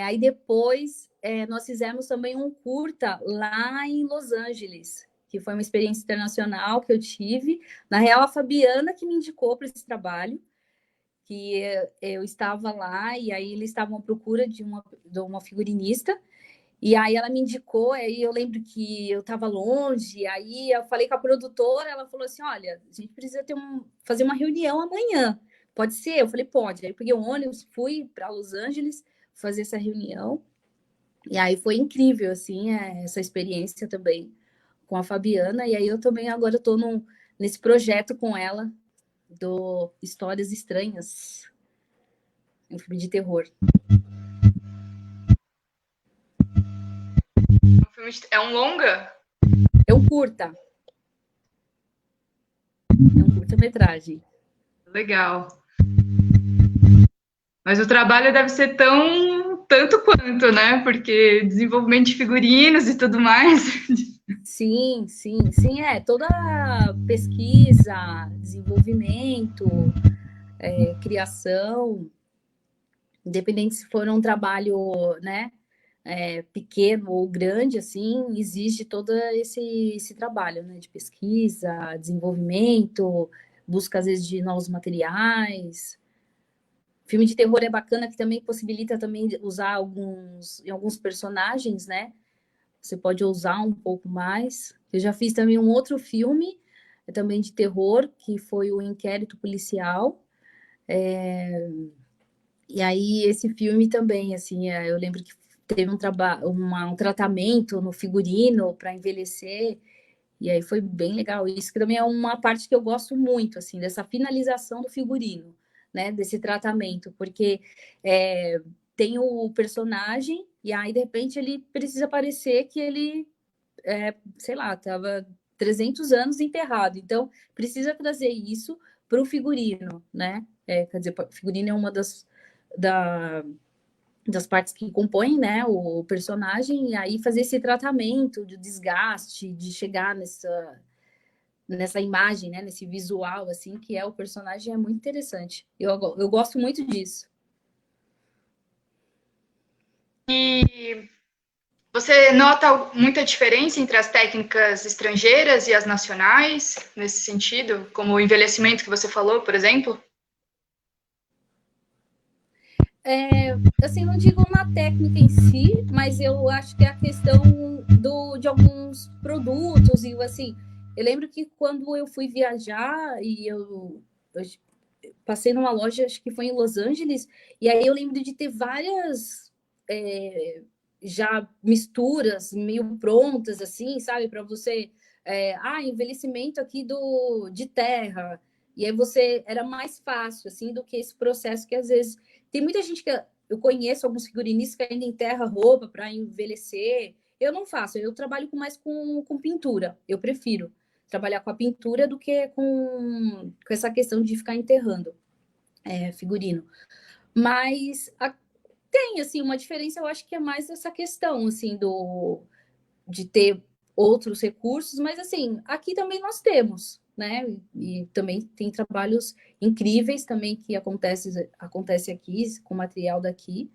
Aí depois, nós fizemos também um curta lá em Los Angeles, que foi uma experiência internacional que eu tive. Na real, a Fabiana que me indicou para esse trabalho, que eu estava lá, e aí eles estavam à procura de uma figurinista, e aí ela me indicou, aí eu lembro que eu estava longe, aí eu falei com a produtora, ela falou assim, olha, a gente precisa fazer uma reunião amanhã, pode ser? Eu falei, pode. Aí eu peguei o ônibus, fui para Los Angeles fazer essa reunião, e aí foi incrível, assim, essa experiência também com a Fabiana, e aí eu também agora estou nesse projeto com ela, do Histórias Estranhas, um filme de terror. É um longa? É um curta. É um curta-metragem. Legal. Mas o trabalho deve ser tanto quanto, né? Porque desenvolvimento de figurinos e tudo mais. Sim, sim, sim, toda pesquisa, desenvolvimento, criação, independente se for um trabalho, né, pequeno ou grande, assim, exige todo esse trabalho, né, de pesquisa, desenvolvimento, busca, às vezes, de novos materiais. Filme de terror é bacana, que também possibilita também usar em alguns personagens, né, você pode usar um pouco mais. Eu já fiz também um outro filme, também de terror, que foi o Inquérito Policial. E aí, esse filme também, assim, eu lembro que teve um tratamento no figurino para envelhecer, e aí foi bem legal. Isso que também é uma parte que eu gosto muito, assim, dessa finalização do figurino, né, desse tratamento, porque tem o personagem, e aí, de repente, ele precisa parecer que ele, sei lá, estava 300 anos enterrado. Então, precisa trazer isso para o figurino, né? Quer dizer, o figurino é uma das partes que compõem, né, o personagem, e aí fazer esse tratamento de desgaste, de chegar nessa imagem, né, nesse visual, assim, que é o personagem, é muito interessante. Eu gosto muito disso. E você nota muita diferença entre as técnicas estrangeiras e as nacionais, nesse sentido? Como o envelhecimento que você falou, por exemplo? Assim, não digo na técnica em si, mas eu acho que é a questão de alguns produtos, e assim, eu lembro que quando eu fui viajar, e eu passei numa loja, acho que foi em Los Angeles, e aí eu lembro de ter várias já misturas meio prontas, assim, sabe, para você, envelhecimento aqui de terra, e aí era mais fácil, assim, do que esse processo que às vezes tem muita gente que eu conheço, alguns figurinistas que ainda enterra roupa para envelhecer. Eu não faço, eu trabalho mais com pintura. Eu prefiro trabalhar com a pintura do que com essa questão de ficar enterrando figurino. Mas tem, assim, uma diferença, eu acho que é mais essa questão, assim, de ter outros recursos, mas, assim, aqui também nós temos, né? E também tem trabalhos incríveis também que acontece aqui, com material daqui.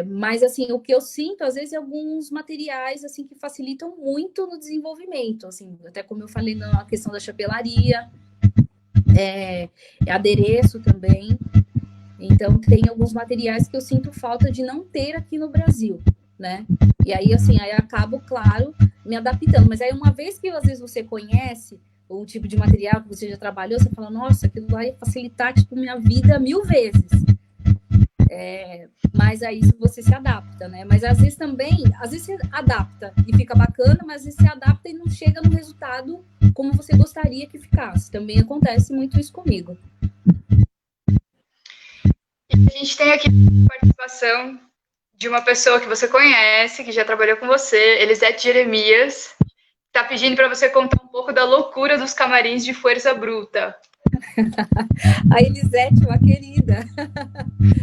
Mas, assim, o que eu sinto, às vezes, é alguns materiais, assim, que facilitam muito no desenvolvimento, assim, até como eu falei na questão da chapelaria, adereço também. Então, tem alguns materiais que eu sinto falta de não ter aqui no Brasil, né? E aí, assim, aí acabo, claro, me adaptando. Mas aí, uma vez que, às vezes, você conhece o tipo de material que você já trabalhou, você fala, nossa, aquilo vai facilitar, tipo, minha vida 1000 vezes. Mas aí você se adapta, né? Mas às vezes também, às vezes você adapta e fica bacana, mas às vezes você adapta e não chega no resultado como você gostaria que ficasse. Também acontece muito isso comigo. E a gente tem aqui a participação de uma pessoa que você conhece, que já trabalhou com você, Elisete Jeremias, está pedindo para você contar um pouco da loucura dos camarins de Força Bruta. A Elisete, uma querida.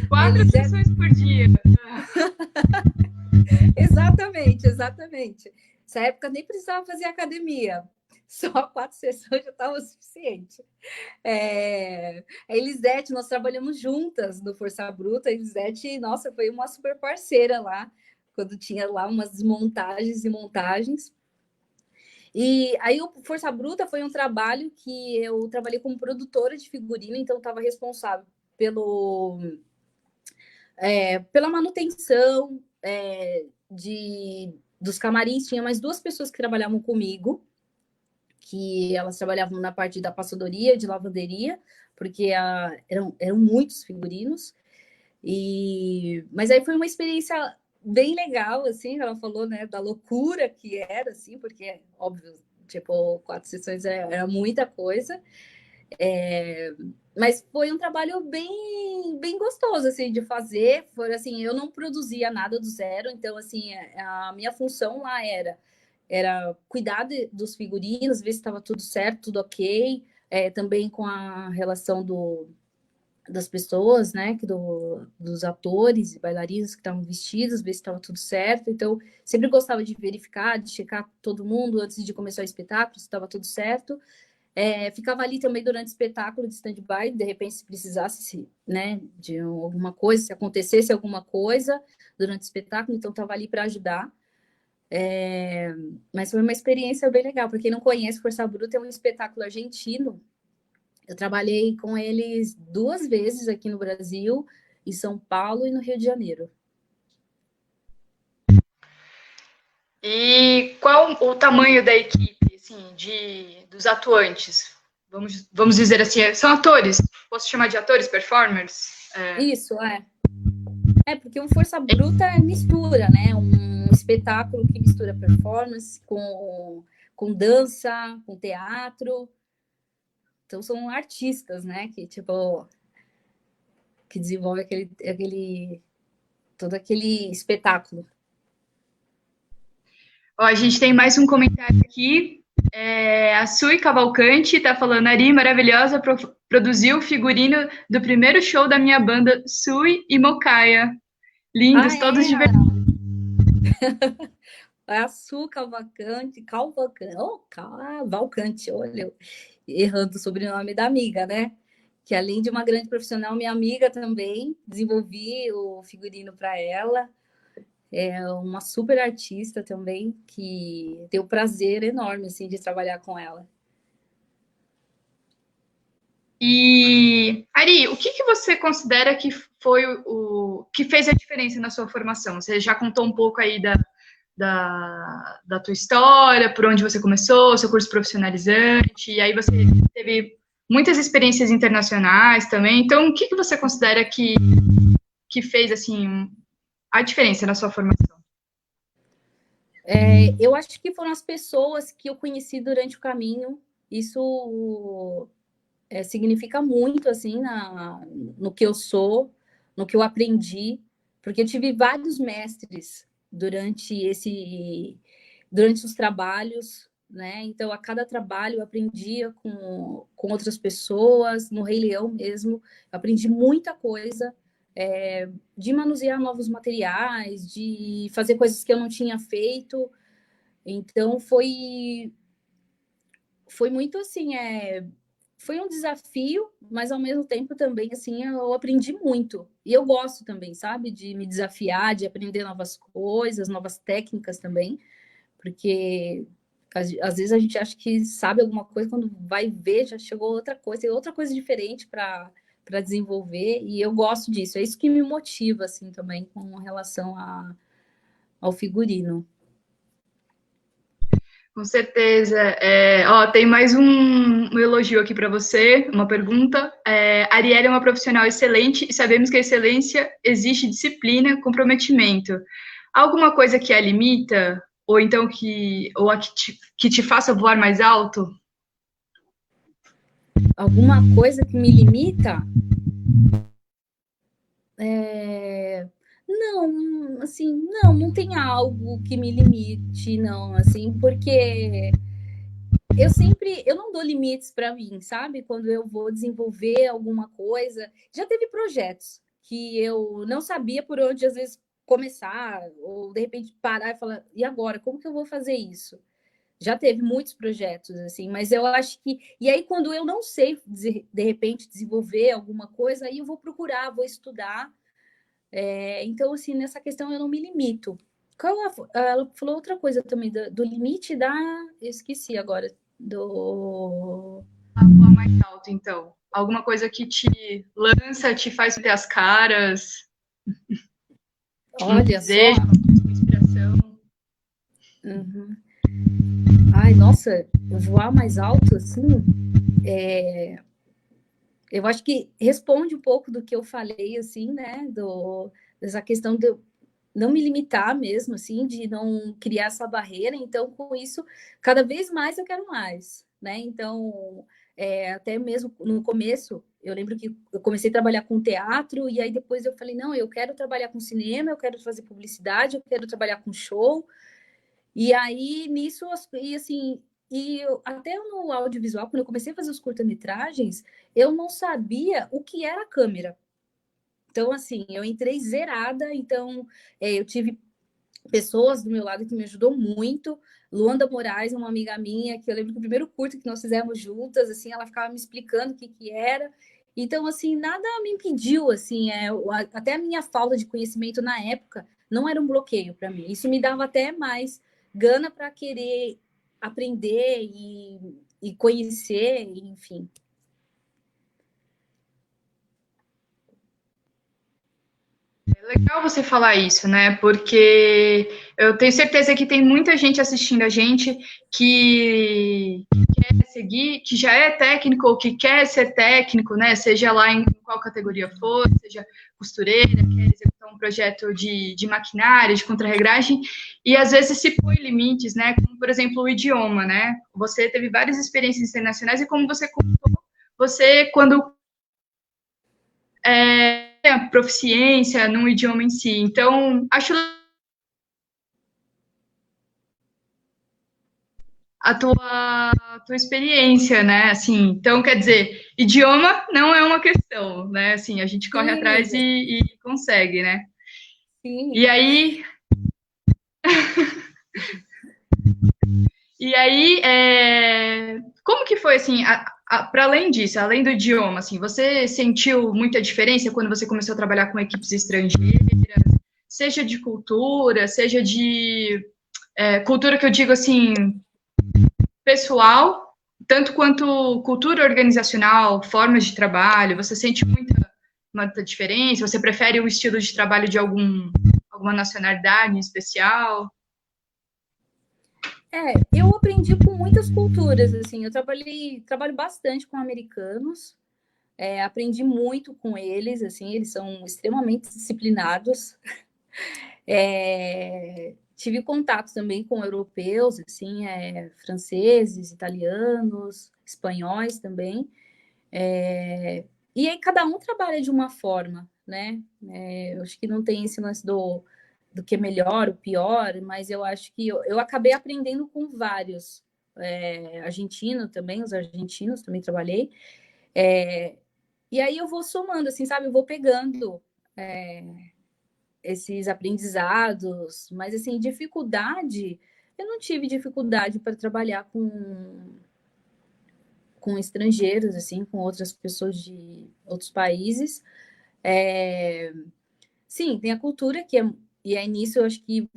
4 sessões por dia. Exatamente. Essa época nem precisava fazer academia. Só 4 sessões já estava o suficiente. A Elisete, nós trabalhamos juntas no Força Bruta. A Elisete, nossa, foi uma super parceira lá, quando tinha lá umas desmontagens e montagens. E aí o Força Bruta foi um trabalho que eu trabalhei como produtora de figurino, então estava responsável pela manutenção dos camarins. Tinha mais 2 pessoas que trabalhavam comigo, que elas trabalhavam na parte da passadoria, de lavanderia, porque eram muitos figurinos. Mas aí foi uma experiência bem legal, assim, ela falou, né, da loucura que era, assim, porque, óbvio, tipo, 4 sessões era muita coisa, mas foi um trabalho bem, bem gostoso, assim, de fazer. Foi assim, eu não produzia nada do zero, então, assim, a minha função lá era cuidar dos figurinos, ver se estava tudo certo, tudo ok, também com a relação das pessoas, né, dos atores e bailarinos que estavam vestidos, ver se estava tudo certo. Então, sempre gostava de verificar, de checar todo mundo antes de começar o espetáculo, se estava tudo certo. Ficava ali também durante o espetáculo de stand-by, de repente, se precisasse, né, de alguma coisa, se acontecesse alguma coisa durante o espetáculo, então estava ali para ajudar. Mas foi uma experiência bem legal. Para quem não conhece, Força Bruta é um espetáculo argentino. Eu trabalhei com eles 2 vezes aqui no Brasil, em São Paulo e no Rio de Janeiro. E qual o tamanho da equipe, assim, dos atuantes? Vamos dizer assim, são atores? Posso chamar de atores, performers? Isso, porque o Força Bruta é mistura, né? Um espetáculo que mistura performance com dança, com teatro. Então são artistas, né? Que tipo que desenvolve todo aquele espetáculo. Ó, a gente tem mais um comentário aqui. A Sui Cavalcante está falando, Ari, maravilhosa, produziu o figurino do primeiro show da minha banda, Sui e Mocaia. Lindos, todos de verdade. É a Su Cavalcante, Cavalcante, olha, eu errando o sobrenome da amiga, né? Que além de uma grande profissional, minha amiga também, desenvolvi o figurino para ela. É uma super artista também, que tem um prazer enorme, assim, de trabalhar com ela. E, Ari, o que você considera que foi o que fez a diferença na sua formação? Você já contou um pouco aí da tua história, por onde você começou, seu curso profissionalizante, e aí você teve muitas experiências internacionais também. Então, o que você considera que fez, assim, a diferença na sua formação? Eu acho que foram as pessoas que eu conheci durante o caminho. Isso significa muito, assim, no que eu sou, no que eu aprendi, porque eu tive vários mestres durante os trabalhos, né? Então, a cada trabalho eu aprendia com outras pessoas, no Rei Leão mesmo, eu aprendi muita coisa, de manusear novos materiais, de fazer coisas que eu não tinha feito. Então, foi muito assim, foi um desafio, mas ao mesmo tempo também, assim, eu aprendi muito. E eu gosto também, sabe, de me desafiar, de aprender novas coisas, novas técnicas também, porque às vezes a gente acha que sabe alguma coisa, quando vai ver, já chegou outra coisa, tem outra coisa diferente para desenvolver, e eu gosto disso. É isso que me motiva, assim, também, com relação ao figurino. Com certeza. Tem mais um elogio aqui para você, uma pergunta. Arielle é uma profissional excelente e sabemos que a excelência exige disciplina, comprometimento. Há alguma coisa que a limita? Ou então ou que te faça voar mais alto? Alguma coisa que me limita? Não, assim, não tem algo que me limite, não, assim, porque eu não dou limites para mim, sabe? Quando eu vou desenvolver alguma coisa, já teve projetos que eu não sabia por onde às vezes começar, ou de repente parar e falar, e agora, como que eu vou fazer isso? já teve muitos projetos, assim, mas eu acho que... E aí, quando eu não sei, de repente, desenvolver alguma coisa, aí eu vou procurar, vou estudar. Então, assim, nessa questão eu não me limito. Ela falou outra coisa também, do limite da... Eu esqueci agora, do... Voar mais alto, então. Alguma coisa que te lança, te faz ter as caras, um Olha só. desejo, uma inspiração. Uhum. Ai, nossa, voar mais alto, assim, eu acho que responde um pouco do que eu falei, assim, né, dessa questão de eu não me limitar mesmo, assim, de não criar essa barreira. Então, com isso, cada vez mais eu quero mais, né? Então, até mesmo no começo, eu lembro que eu comecei a trabalhar com teatro, e aí depois eu falei, não, eu quero trabalhar com cinema, eu quero fazer publicidade, eu quero trabalhar com show. E aí, nisso, e assim, até no audiovisual, quando eu comecei a fazer os curta-metragens, eu não sabia o que era câmera. Então, assim, eu entrei zerada, então eu tive pessoas do meu lado que me ajudou muito. Luanda Moraes, uma amiga minha, que eu lembro que o primeiro curto que nós fizemos juntas, assim, ela ficava me explicando o que que era. Então, assim, nada me impediu, assim, até a minha falta de conhecimento na época não era um bloqueio para mim. Isso me dava até mais gana para querer aprender e conhecer, enfim. É legal você falar isso, né? Porque eu tenho certeza que tem muita gente assistindo a gente que quer seguir, que já é técnico ou que quer ser técnico, né? Seja lá em qual categoria for, seja costureira, quer executar um projeto de maquinária, de contrarregragem, e às vezes se põe limites, né? Como, por exemplo, o idioma, né? Você teve várias experiências internacionais e como você contou, você, quando a proficiência num idioma em si. Então, acho a tua experiência, né? Assim, então, quer dizer, idioma não é uma questão, né? Assim, a gente corre Sim, atrás e consegue, né? sim. E aí, como que foi, assim, para além disso, além do idioma, assim, você sentiu muita diferença quando você começou a trabalhar com equipes estrangeiras, seja de cultura, seja de cultura que eu digo assim, pessoal, tanto quanto cultura organizacional, formas de trabalho? Você sente muita diferença? Você prefere o estilo de trabalho de alguma nacionalidade em especial? Eu aprendi com muitas culturas, assim, trabalho bastante com americanos, aprendi muito com eles, assim, eles são extremamente disciplinados. Tive contato também com europeus, assim, franceses, italianos, espanhóis também. E aí cada um trabalha de uma forma, né? Eu acho que não tem esse lance do que é melhor, o pior, mas eu acho que eu acabei aprendendo com vários. Argentino também, os argentinos também trabalhei. E aí eu vou somando, assim, sabe? Eu vou pegando esses aprendizados, mas assim, dificuldade, eu não tive dificuldade para trabalhar com estrangeiros, assim, com outras pessoas de outros países. Sim, tem a cultura e é nisso eu acho que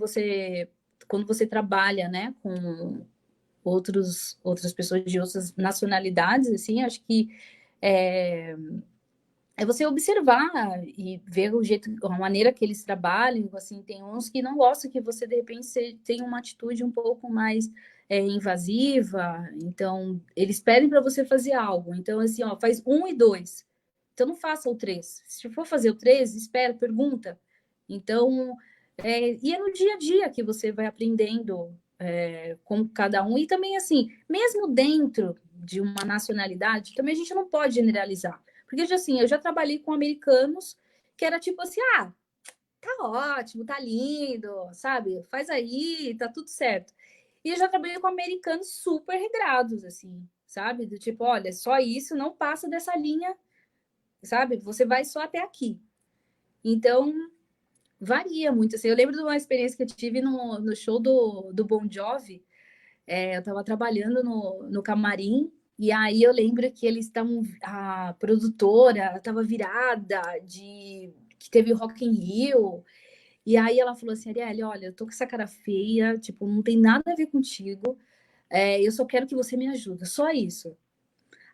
quando você trabalha, né, com outras pessoas de outras nacionalidades, assim, acho que é, é você observar e ver o jeito, a maneira que eles trabalham, assim, tem uns que não gostam que você, de repente, tenha uma atitude um pouco mais invasiva, então, eles pedem para você fazer algo, então, assim, ó, faz 1 e 2, então não faça o 3, se for fazer o 3, espera, pergunta, então, e é no dia a dia que você vai aprendendo com cada um, e também, assim, mesmo dentro de uma nacionalidade, também a gente não pode generalizar, porque, assim, eu já trabalhei com americanos que era tipo assim, tá ótimo, tá lindo, sabe? Faz aí, tá tudo certo. E eu já trabalhei com americanos super regrados, assim, sabe? Do tipo, olha, só isso, não passa dessa linha, sabe? Você vai só até aqui. Então, varia muito, assim. Eu lembro de uma experiência que eu tive no show do Bon Jovi, eu estava trabalhando no camarim, e aí eu lembro que eles estavam, a produtora estava virada que teve o Rock in Rio, e aí ela falou assim, Arielle, olha, eu tô com essa cara feia, tipo, não tem nada a ver contigo, eu só quero que você me ajude, só isso.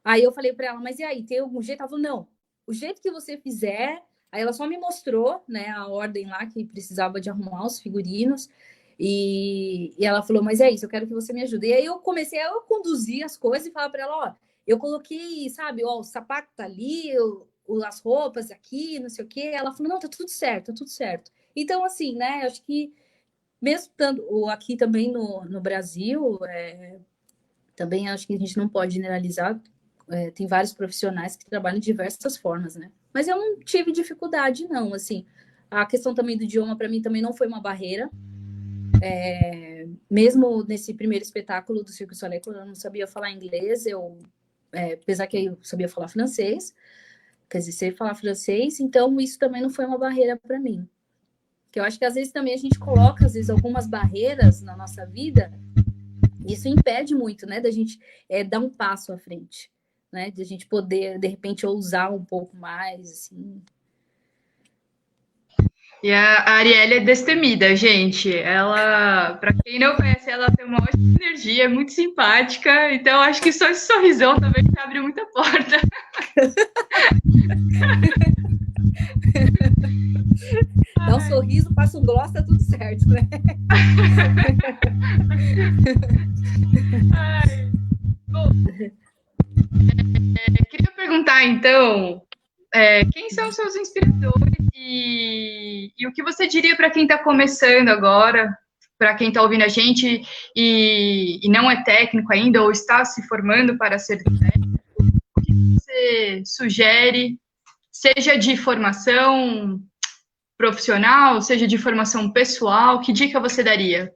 Aí eu falei para ela, mas e aí, tem algum jeito? Ela falou, não, o jeito que você fizer. Aí ela só me mostrou, né, a ordem lá que precisava de arrumar os figurinos. E ela falou, mas é isso, eu quero que você me ajude. E aí eu comecei a conduzir as coisas e falar para ela, ó, eu coloquei, sabe, ó, o sapato tá ali, as roupas aqui, não sei o quê. Ela falou, não, tá tudo certo, tá tudo certo. Então, assim, né, acho que mesmo estando aqui também no Brasil, também acho que a gente não pode generalizar, tem vários profissionais que trabalham de diversas formas, né? Mas eu não tive dificuldade, não, assim. A questão também do idioma, para mim, também não foi uma barreira. Mesmo nesse primeiro espetáculo do Circo du Soleil, quando eu não sabia falar inglês, apesar que eu sabia falar francês, quer dizer, sei falar francês, então isso também não foi uma barreira para mim. Que eu acho que às vezes também a gente coloca, às vezes, algumas barreiras na nossa vida, e isso impede muito, né, da gente dar um passo à frente, né, de a gente poder, de repente, ousar um pouco mais, assim. E a Arielle é destemida, gente. Ela, para quem não conhece, ela tem uma ótima energia, é muito simpática. Então, acho que só esse sorrisão também abre muita porta. Dá um sorriso, passa um gloss, tá tudo certo, né? Ai, bom, queria perguntar, então, quem são os seus inspiradores e o que você diria para quem está começando agora, para quem está ouvindo a gente e não é técnico ainda ou está se formando para ser técnico? O que você sugere, seja de formação profissional, seja de formação pessoal, que dica você daria?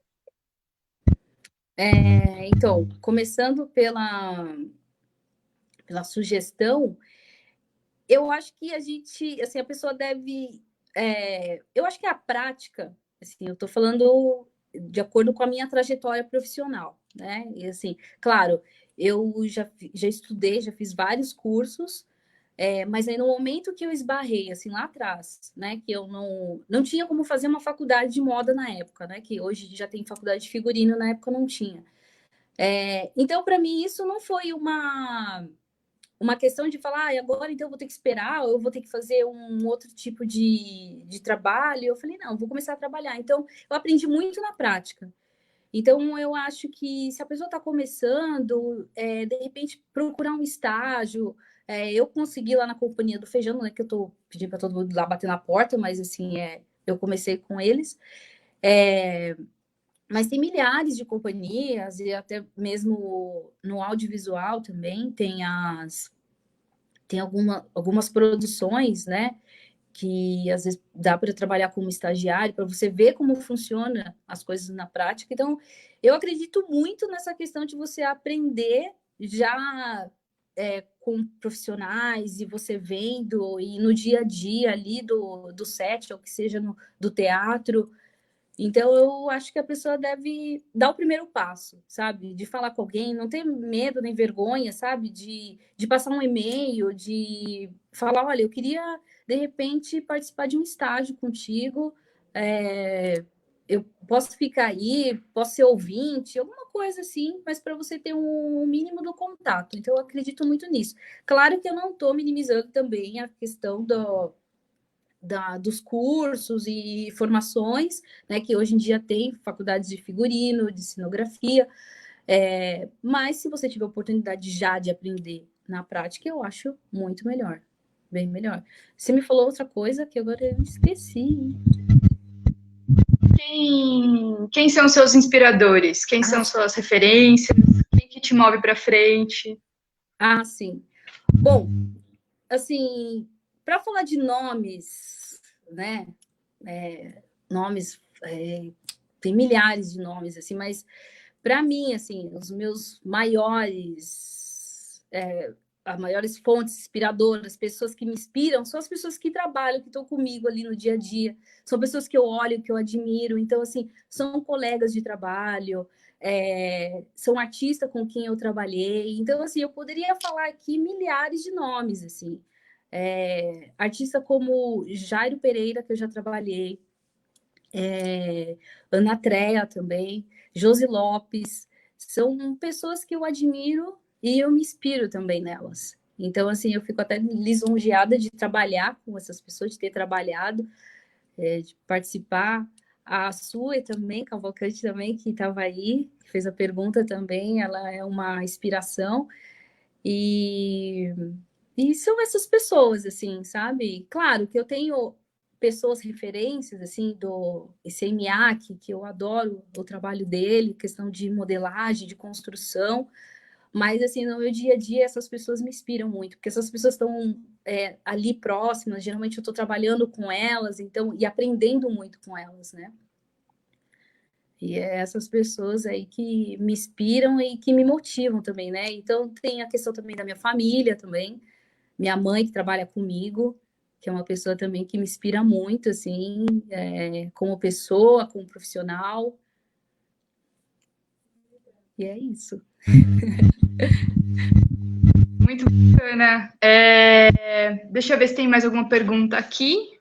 Então, começando pela sugestão, eu acho que a gente, assim, a pessoa deve, eu acho que a prática, assim, eu estou falando de acordo com a minha trajetória profissional, né? E assim, claro, eu já estudei, já fiz vários cursos, mas aí no momento que eu esbarrei, assim, lá atrás, né, que eu não tinha como fazer uma faculdade de moda na época, né, que hoje já tem faculdade de figurino, na época não tinha. Então, para mim, isso não foi uma questão de falar, agora então eu vou ter que esperar, ou eu vou ter que fazer um outro tipo de trabalho. Eu falei, não, vou começar a trabalhar. Então, eu aprendi muito na prática. Então, eu acho que se a pessoa está começando, de repente, procurar um estágio. Eu consegui lá na Companhia do Feijão, não é que eu estou pedindo para todo mundo lá bater na porta, mas assim, eu comecei com eles. Mas tem milhares de companhias, e até mesmo no audiovisual também tem algumas produções, né? Que às vezes dá para trabalhar como estagiário, para você ver como funciona as coisas na prática. Então, eu acredito muito nessa questão de você aprender já com profissionais e você vendo, e no dia a dia ali do set, ou que seja do teatro. Então, eu acho que a pessoa deve dar o primeiro passo, sabe? De falar com alguém, não ter medo nem vergonha, sabe? De passar um e-mail, de falar, olha, eu queria, de repente, participar de um estágio contigo, eu posso ficar aí, posso ser ouvinte, alguma coisa assim, mas para você ter um mínimo do contato. Então, eu acredito muito nisso. Claro que eu não estou minimizando também a questão dos cursos e formações, né, que hoje em dia tem faculdades de figurino, de cenografia, mas se você tiver oportunidade já de aprender na prática, eu acho muito melhor, bem melhor. Você me falou outra coisa que agora eu esqueci. Quem são seus inspiradores? Quem são suas referências? Quem que te move para frente? Sim. Bom, assim, para falar de nomes, né? Nomes, tem milhares de nomes, assim, mas para mim, assim, os meus as maiores fontes inspiradoras, pessoas que me inspiram, são as pessoas que trabalham, que estão comigo ali no dia a dia, são pessoas que eu olho, que eu admiro, então, assim, são colegas de trabalho, são artistas com quem eu trabalhei. Então, assim, eu poderia falar aqui milhares de nomes, assim. Artista como Jairo Pereira, que eu já trabalhei, Ana Trea também, Josi Lopes, são pessoas que eu admiro e eu me inspiro também nelas. Então, assim, eu fico até lisonjeada de trabalhar com essas pessoas, de ter trabalhado, de participar. A Sue também, Cavalcante também, que estava aí, que fez a pergunta também, ela é uma inspiração. E são essas pessoas, assim, sabe? Claro que eu tenho pessoas, referências, assim, do ICMA, que eu adoro o trabalho dele, questão de modelagem, de construção, mas, assim, no meu dia a dia, essas pessoas me inspiram muito, porque essas pessoas estão ali próximas, geralmente eu estou trabalhando com elas, então, e aprendendo muito com elas, né? E é essas pessoas aí que me inspiram e que me motivam também, né? Então, tem a questão também da minha família também, minha mãe que trabalha comigo, que é uma pessoa também que me inspira muito, assim, como pessoa, como profissional. E é isso. Muito bacana. Deixa eu ver se tem mais alguma pergunta aqui.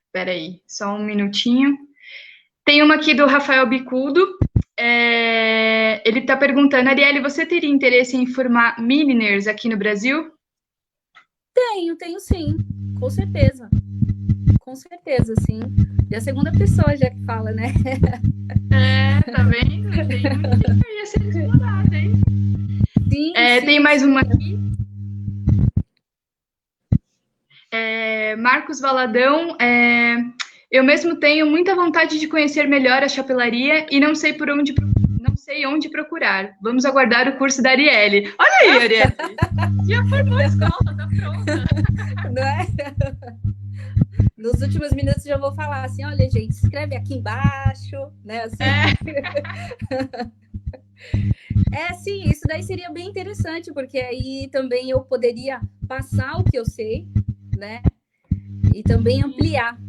Espera aí, só um minutinho. Tem uma aqui do Rafael Bicudo. Ele está perguntando, Arielle, você teria interesse em formar milliners aqui no Brasil? Tenho sim, com certeza. Com certeza, sim. E a segunda pessoa já que fala, né? Tá vendo? Tem muito que ia ser explorado, hein? Sim, sim, tem mais sim. uma aqui. Marcos Valadão, eu mesmo tenho muita vontade de conhecer melhor a chapelaria e não sei onde procurar. Vamos aguardar o curso da Arielle. Olha aí, Arielle. Já formou a escola, tá pronta. Não é? Nos últimos minutos já vou falar assim, olha, gente, escreve aqui embaixo, né? Assim. Sim, isso daí seria bem interessante, porque aí também eu poderia passar o que eu sei, né? E também ampliar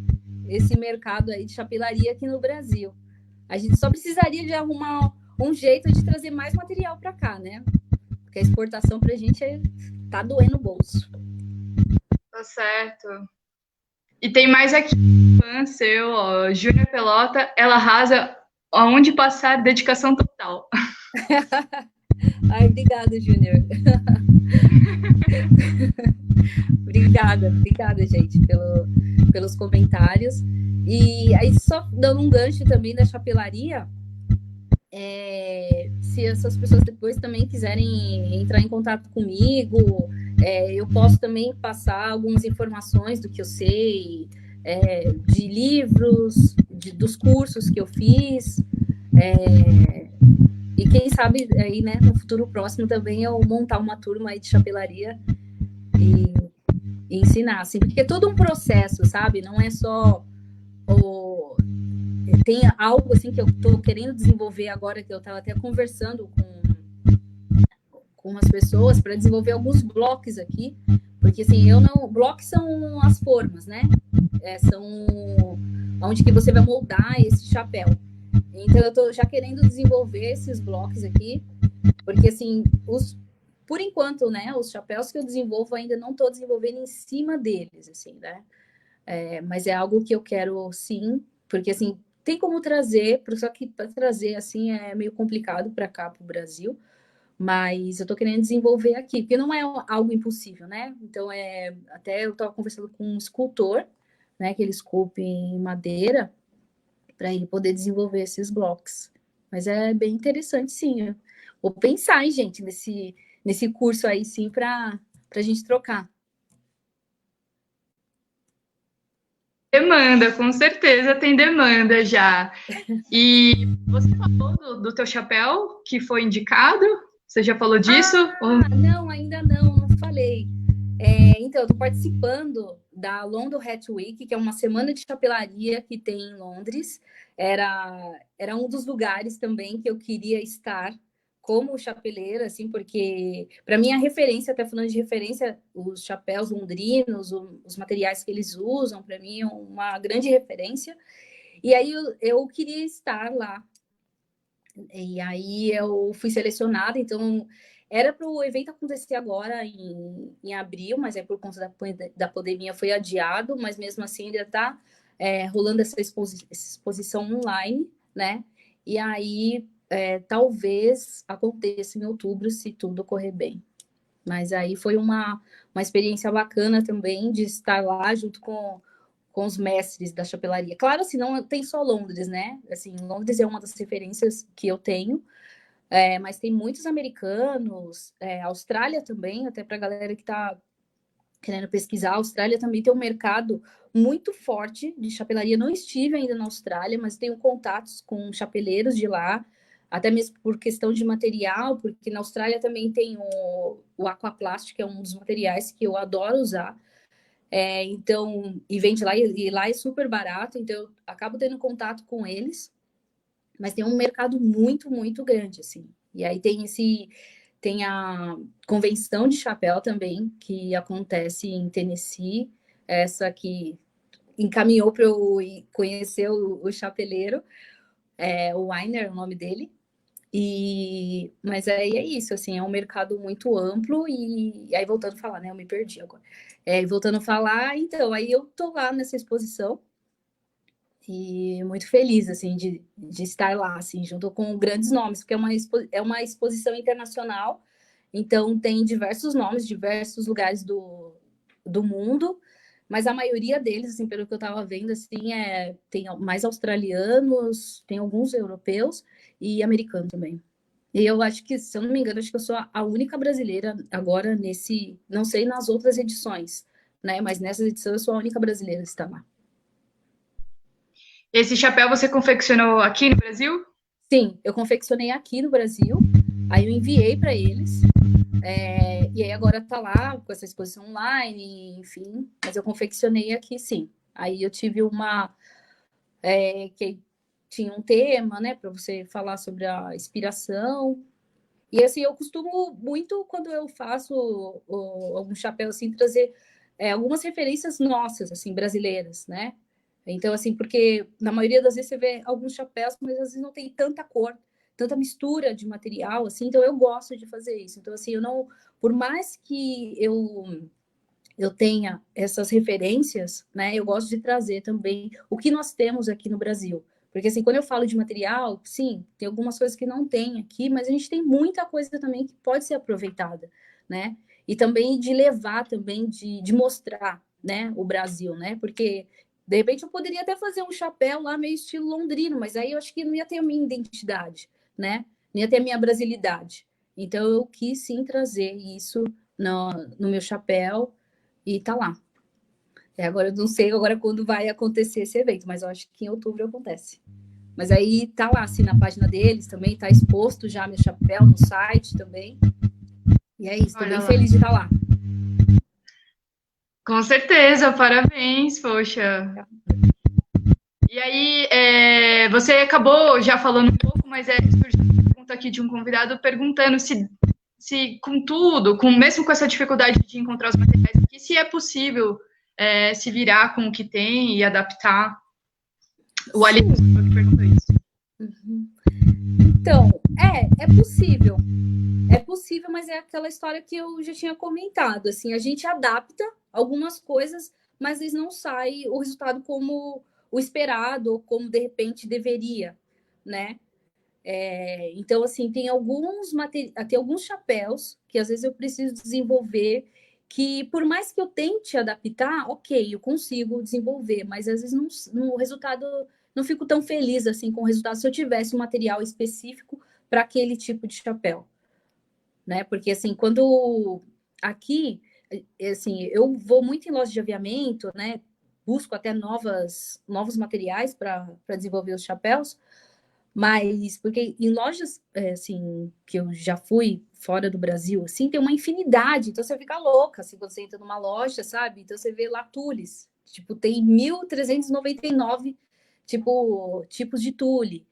esse mercado aí de chapelaria aqui no Brasil. A gente só precisaria de arrumar um jeito de trazer mais material para cá, né? Porque a exportação para a gente tá doendo o bolso. Tá certo. E tem mais aqui, fã seu, ó, Júnior Pelota, ela arrasa aonde passar, dedicação total. Ai, obrigada, Júnior. obrigada, gente, pelos comentários. E aí, só dando um gancho também da chapelaria, se essas pessoas depois também quiserem entrar em contato comigo, eu posso também passar algumas informações do que eu sei, de livros, dos cursos que eu fiz, e quem sabe aí, né, no futuro próximo também eu montar uma turma aí de chapelaria e ensinar, assim, porque é todo um processo, sabe? Não é só tem algo assim que eu estou querendo desenvolver agora, que eu estava até conversando com umas pessoas para desenvolver alguns blocos aqui, porque assim, blocos são as formas, né? São onde que você vai moldar esse chapéu. Então eu estou já querendo desenvolver esses blocos aqui, porque assim, por enquanto, né, os chapéus que eu desenvolvo ainda não estou desenvolvendo em cima deles, assim, né? Mas é algo que eu quero sim, porque assim, tem como trazer, só que para trazer assim é meio complicado para cá, para o Brasil, mas eu estou querendo desenvolver aqui, porque não é algo impossível, né? Então, até eu estava conversando com um escultor, né, que ele esculpe em madeira, para ele poder desenvolver esses blocos. Mas é bem interessante, sim. Vou pensar, hein, gente, nesse curso aí, sim, para a gente trocar. Demanda, com certeza tem demanda já. E você falou do teu chapéu que foi indicado? Você já falou disso? Não, ainda não falei. Então, eu estou participando da London Hat Week, que é uma semana de chapelaria que tem em Londres. Era um dos lugares também que eu queria estar como chapeleira, assim, porque para mim a referência, até falando de referência, os chapéus londrinos, os materiais que eles usam, para mim é uma grande referência. E aí eu queria estar lá E aí eu fui selecionada, então era para o evento acontecer agora em abril, mas por conta da pandemia foi adiado, mas mesmo assim ainda está rolando essa exposição online, né? E aí talvez aconteça em outubro, se tudo correr bem. Mas aí foi uma experiência bacana também de estar lá junto com os mestres da chapelaria. Claro, assim, não tem só Londres, né? Assim, Londres é uma das referências que eu tenho, mas tem muitos americanos, Austrália também, até para a galera que está querendo pesquisar, a Austrália também tem um mercado muito forte de chapelaria. Não estive ainda na Austrália, mas tenho contatos com chapeleiros de lá, até mesmo por questão de material, porque na Austrália também tem o Aquaplast, que é um dos materiais que eu adoro usar. Então, e vende lá, e lá é super barato, então eu acabo tendo contato com eles, mas tem um mercado muito, muito grande, assim. E aí tem a convenção de chapéu também, que acontece em Tennessee, essa que encaminhou para eu conhecer o chapeleiro, o Weiner é o nome dele. Mas aí é isso, assim, é um mercado muito amplo e aí voltando a falar, né? Eu me perdi agora. Voltando a falar, então, aí eu tô lá nessa exposição e muito feliz, assim, de estar lá, assim, junto com grandes nomes, porque é uma exposição internacional, então tem diversos nomes, diversos lugares do mundo, mas a maioria deles, assim, pelo que eu estava vendo, assim, tem mais australianos, tem alguns europeus e americanos também. E eu acho que, se eu não me engano, acho que eu sou a única brasileira agora não sei nas outras edições, né? Mas nessa edição eu sou a única brasileira que está lá. Esse chapéu você confeccionou aqui no Brasil? Sim, eu confeccionei aqui no Brasil, aí eu enviei para eles, e aí agora tá lá com essa exposição online, enfim, mas eu confeccionei aqui sim. Aí eu tive que tinha um tema, né, para você falar sobre a inspiração. E assim, eu costumo muito, quando eu faço algum chapéu, assim, trazer algumas referências nossas, assim, brasileiras, né? Então, assim, porque na maioria das vezes você vê alguns chapéus, mas às vezes não tem tanta cor, tanta mistura de material, assim, então eu gosto de fazer isso. Então, assim, eu não, por mais que eu tenha essas referências, né, eu gosto de trazer também o que nós temos aqui no Brasil. Porque, assim, quando eu falo de material, sim, tem algumas coisas que não tem aqui, mas a gente tem muita coisa também que pode ser aproveitada, né? E também de levar, também de mostrar, né, o Brasil, né? Porque, de repente, eu poderia até fazer um chapéu lá meio estilo londrino, mas aí eu acho que não ia ter a minha identidade, né? Não ia ter a minha brasilidade. Então, eu quis, sim, trazer isso no meu chapéu, e tá lá. Agora eu não sei agora quando vai acontecer esse evento, mas eu acho que em outubro acontece. Mas aí tá lá, assim, na página deles também, tá exposto já meu chapéu no site também. E é isso, tô bem feliz de estar lá. Com certeza, parabéns, poxa. E aí, você acabou já falando um pouco, mas surgiu uma pergunta aqui de um convidado perguntando se com tudo, mesmo com essa dificuldade de encontrar os materiais aqui, se é possível se virar com o que tem e adaptar. O Alisson que perguntou isso. Uhum. Então, é possível. É possível, mas é aquela história que eu já tinha comentado. Assim, a gente adapta algumas coisas, mas eles não saem o resultado como o esperado ou como de repente deveria, né? Então, assim, tem alguns chapéus que às vezes eu preciso desenvolver que, por mais que eu tente adaptar, ok, eu consigo desenvolver, mas às vezes o resultado não fico tão feliz assim com o resultado se eu tivesse um material específico para aquele tipo de chapéu, né? Porque assim, quando aqui, assim, eu vou muito em loja de aviamento, né? Busco até novos materiais para desenvolver os chapéus. Mas, porque em lojas, assim, que eu já fui fora do Brasil, assim, tem uma infinidade. Então, você fica louca, assim, quando você entra numa loja, sabe? Então, você vê lá tules. Tipo, tem 1.399, tipo, tipos de tule.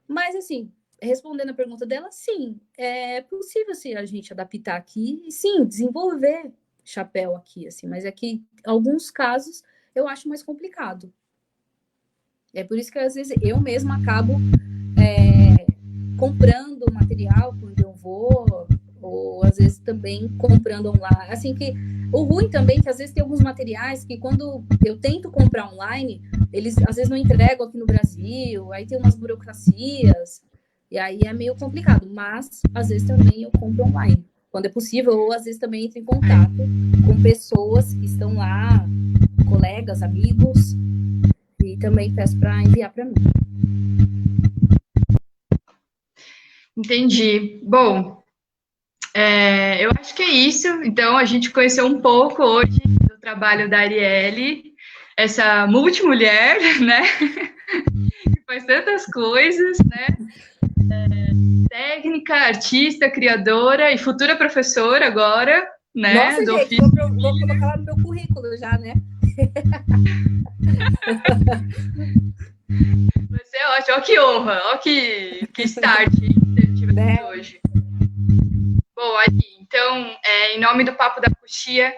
Mas, assim, respondendo a pergunta dela, sim, é possível, assim, a gente adaptar aqui e, sim, desenvolver chapéu aqui, assim. Mas é que, em alguns casos, eu acho mais complicado. É por isso que, às vezes, eu mesma acabo comprando material quando eu vou, ou às vezes também comprando online. Assim que o ruim também é que às vezes tem alguns materiais que quando eu tento comprar online, eles às vezes não entregam aqui no Brasil, aí tem umas burocracias, e aí é meio complicado, mas às vezes também eu compro online, quando é possível, ou às vezes também entro em contato com pessoas que estão lá, colegas, amigos, e também peço para enviar para mim. Entendi. Bom, eu acho que é isso. Então, a gente conheceu um pouco hoje do trabalho da Arielle, essa multimulher, né? Que faz tantas coisas, né? Técnica, artista, criadora e futura professora agora, né? Nossa, do gente, ofício. vou colocar lá no meu currículo já, né? Vai ser ótimo. Ó que honra, ó que start que tivemos Né? hoje. Bom, Ari, então, em nome do Papo da Coxia,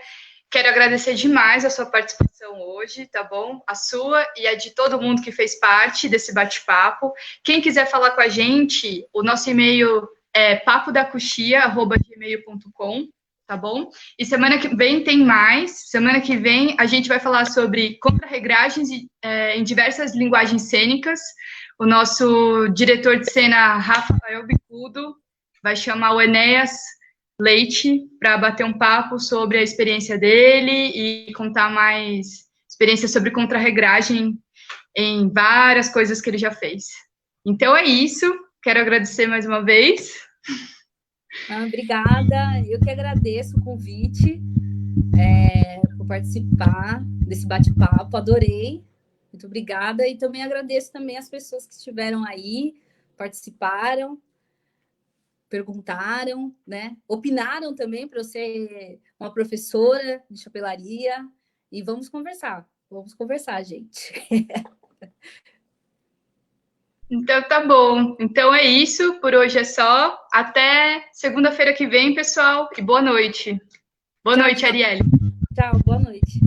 quero agradecer demais a sua participação hoje, tá bom? A sua e a de todo mundo que fez parte desse bate-papo. Quem quiser falar com a gente, o nosso e-mail é papodacoxia@gmail.com, tá bom? E semana que vem tem mais. Semana que vem a gente vai falar sobre contra-regragens em diversas linguagens cênicas. O nosso diretor de cena, Rafael Bicudo, vai chamar o Enéas Leite para bater um papo sobre a experiência dele e contar mais experiências sobre contra-regragem em várias coisas que ele já fez. Então é isso. Quero agradecer mais uma vez. Obrigada. Eu que agradeço o convite por participar desse bate-papo. Adorei. Muito obrigada. E também agradeço também as pessoas que estiveram aí, participaram, perguntaram, né? Opinaram também para eu ser uma professora de chapelaria. E vamos conversar. Vamos conversar, gente. Então tá bom. Então é isso. Por hoje é só. Até segunda-feira que vem, pessoal. E boa noite. Boa noite, Tchau. Arielle. Tchau, boa noite.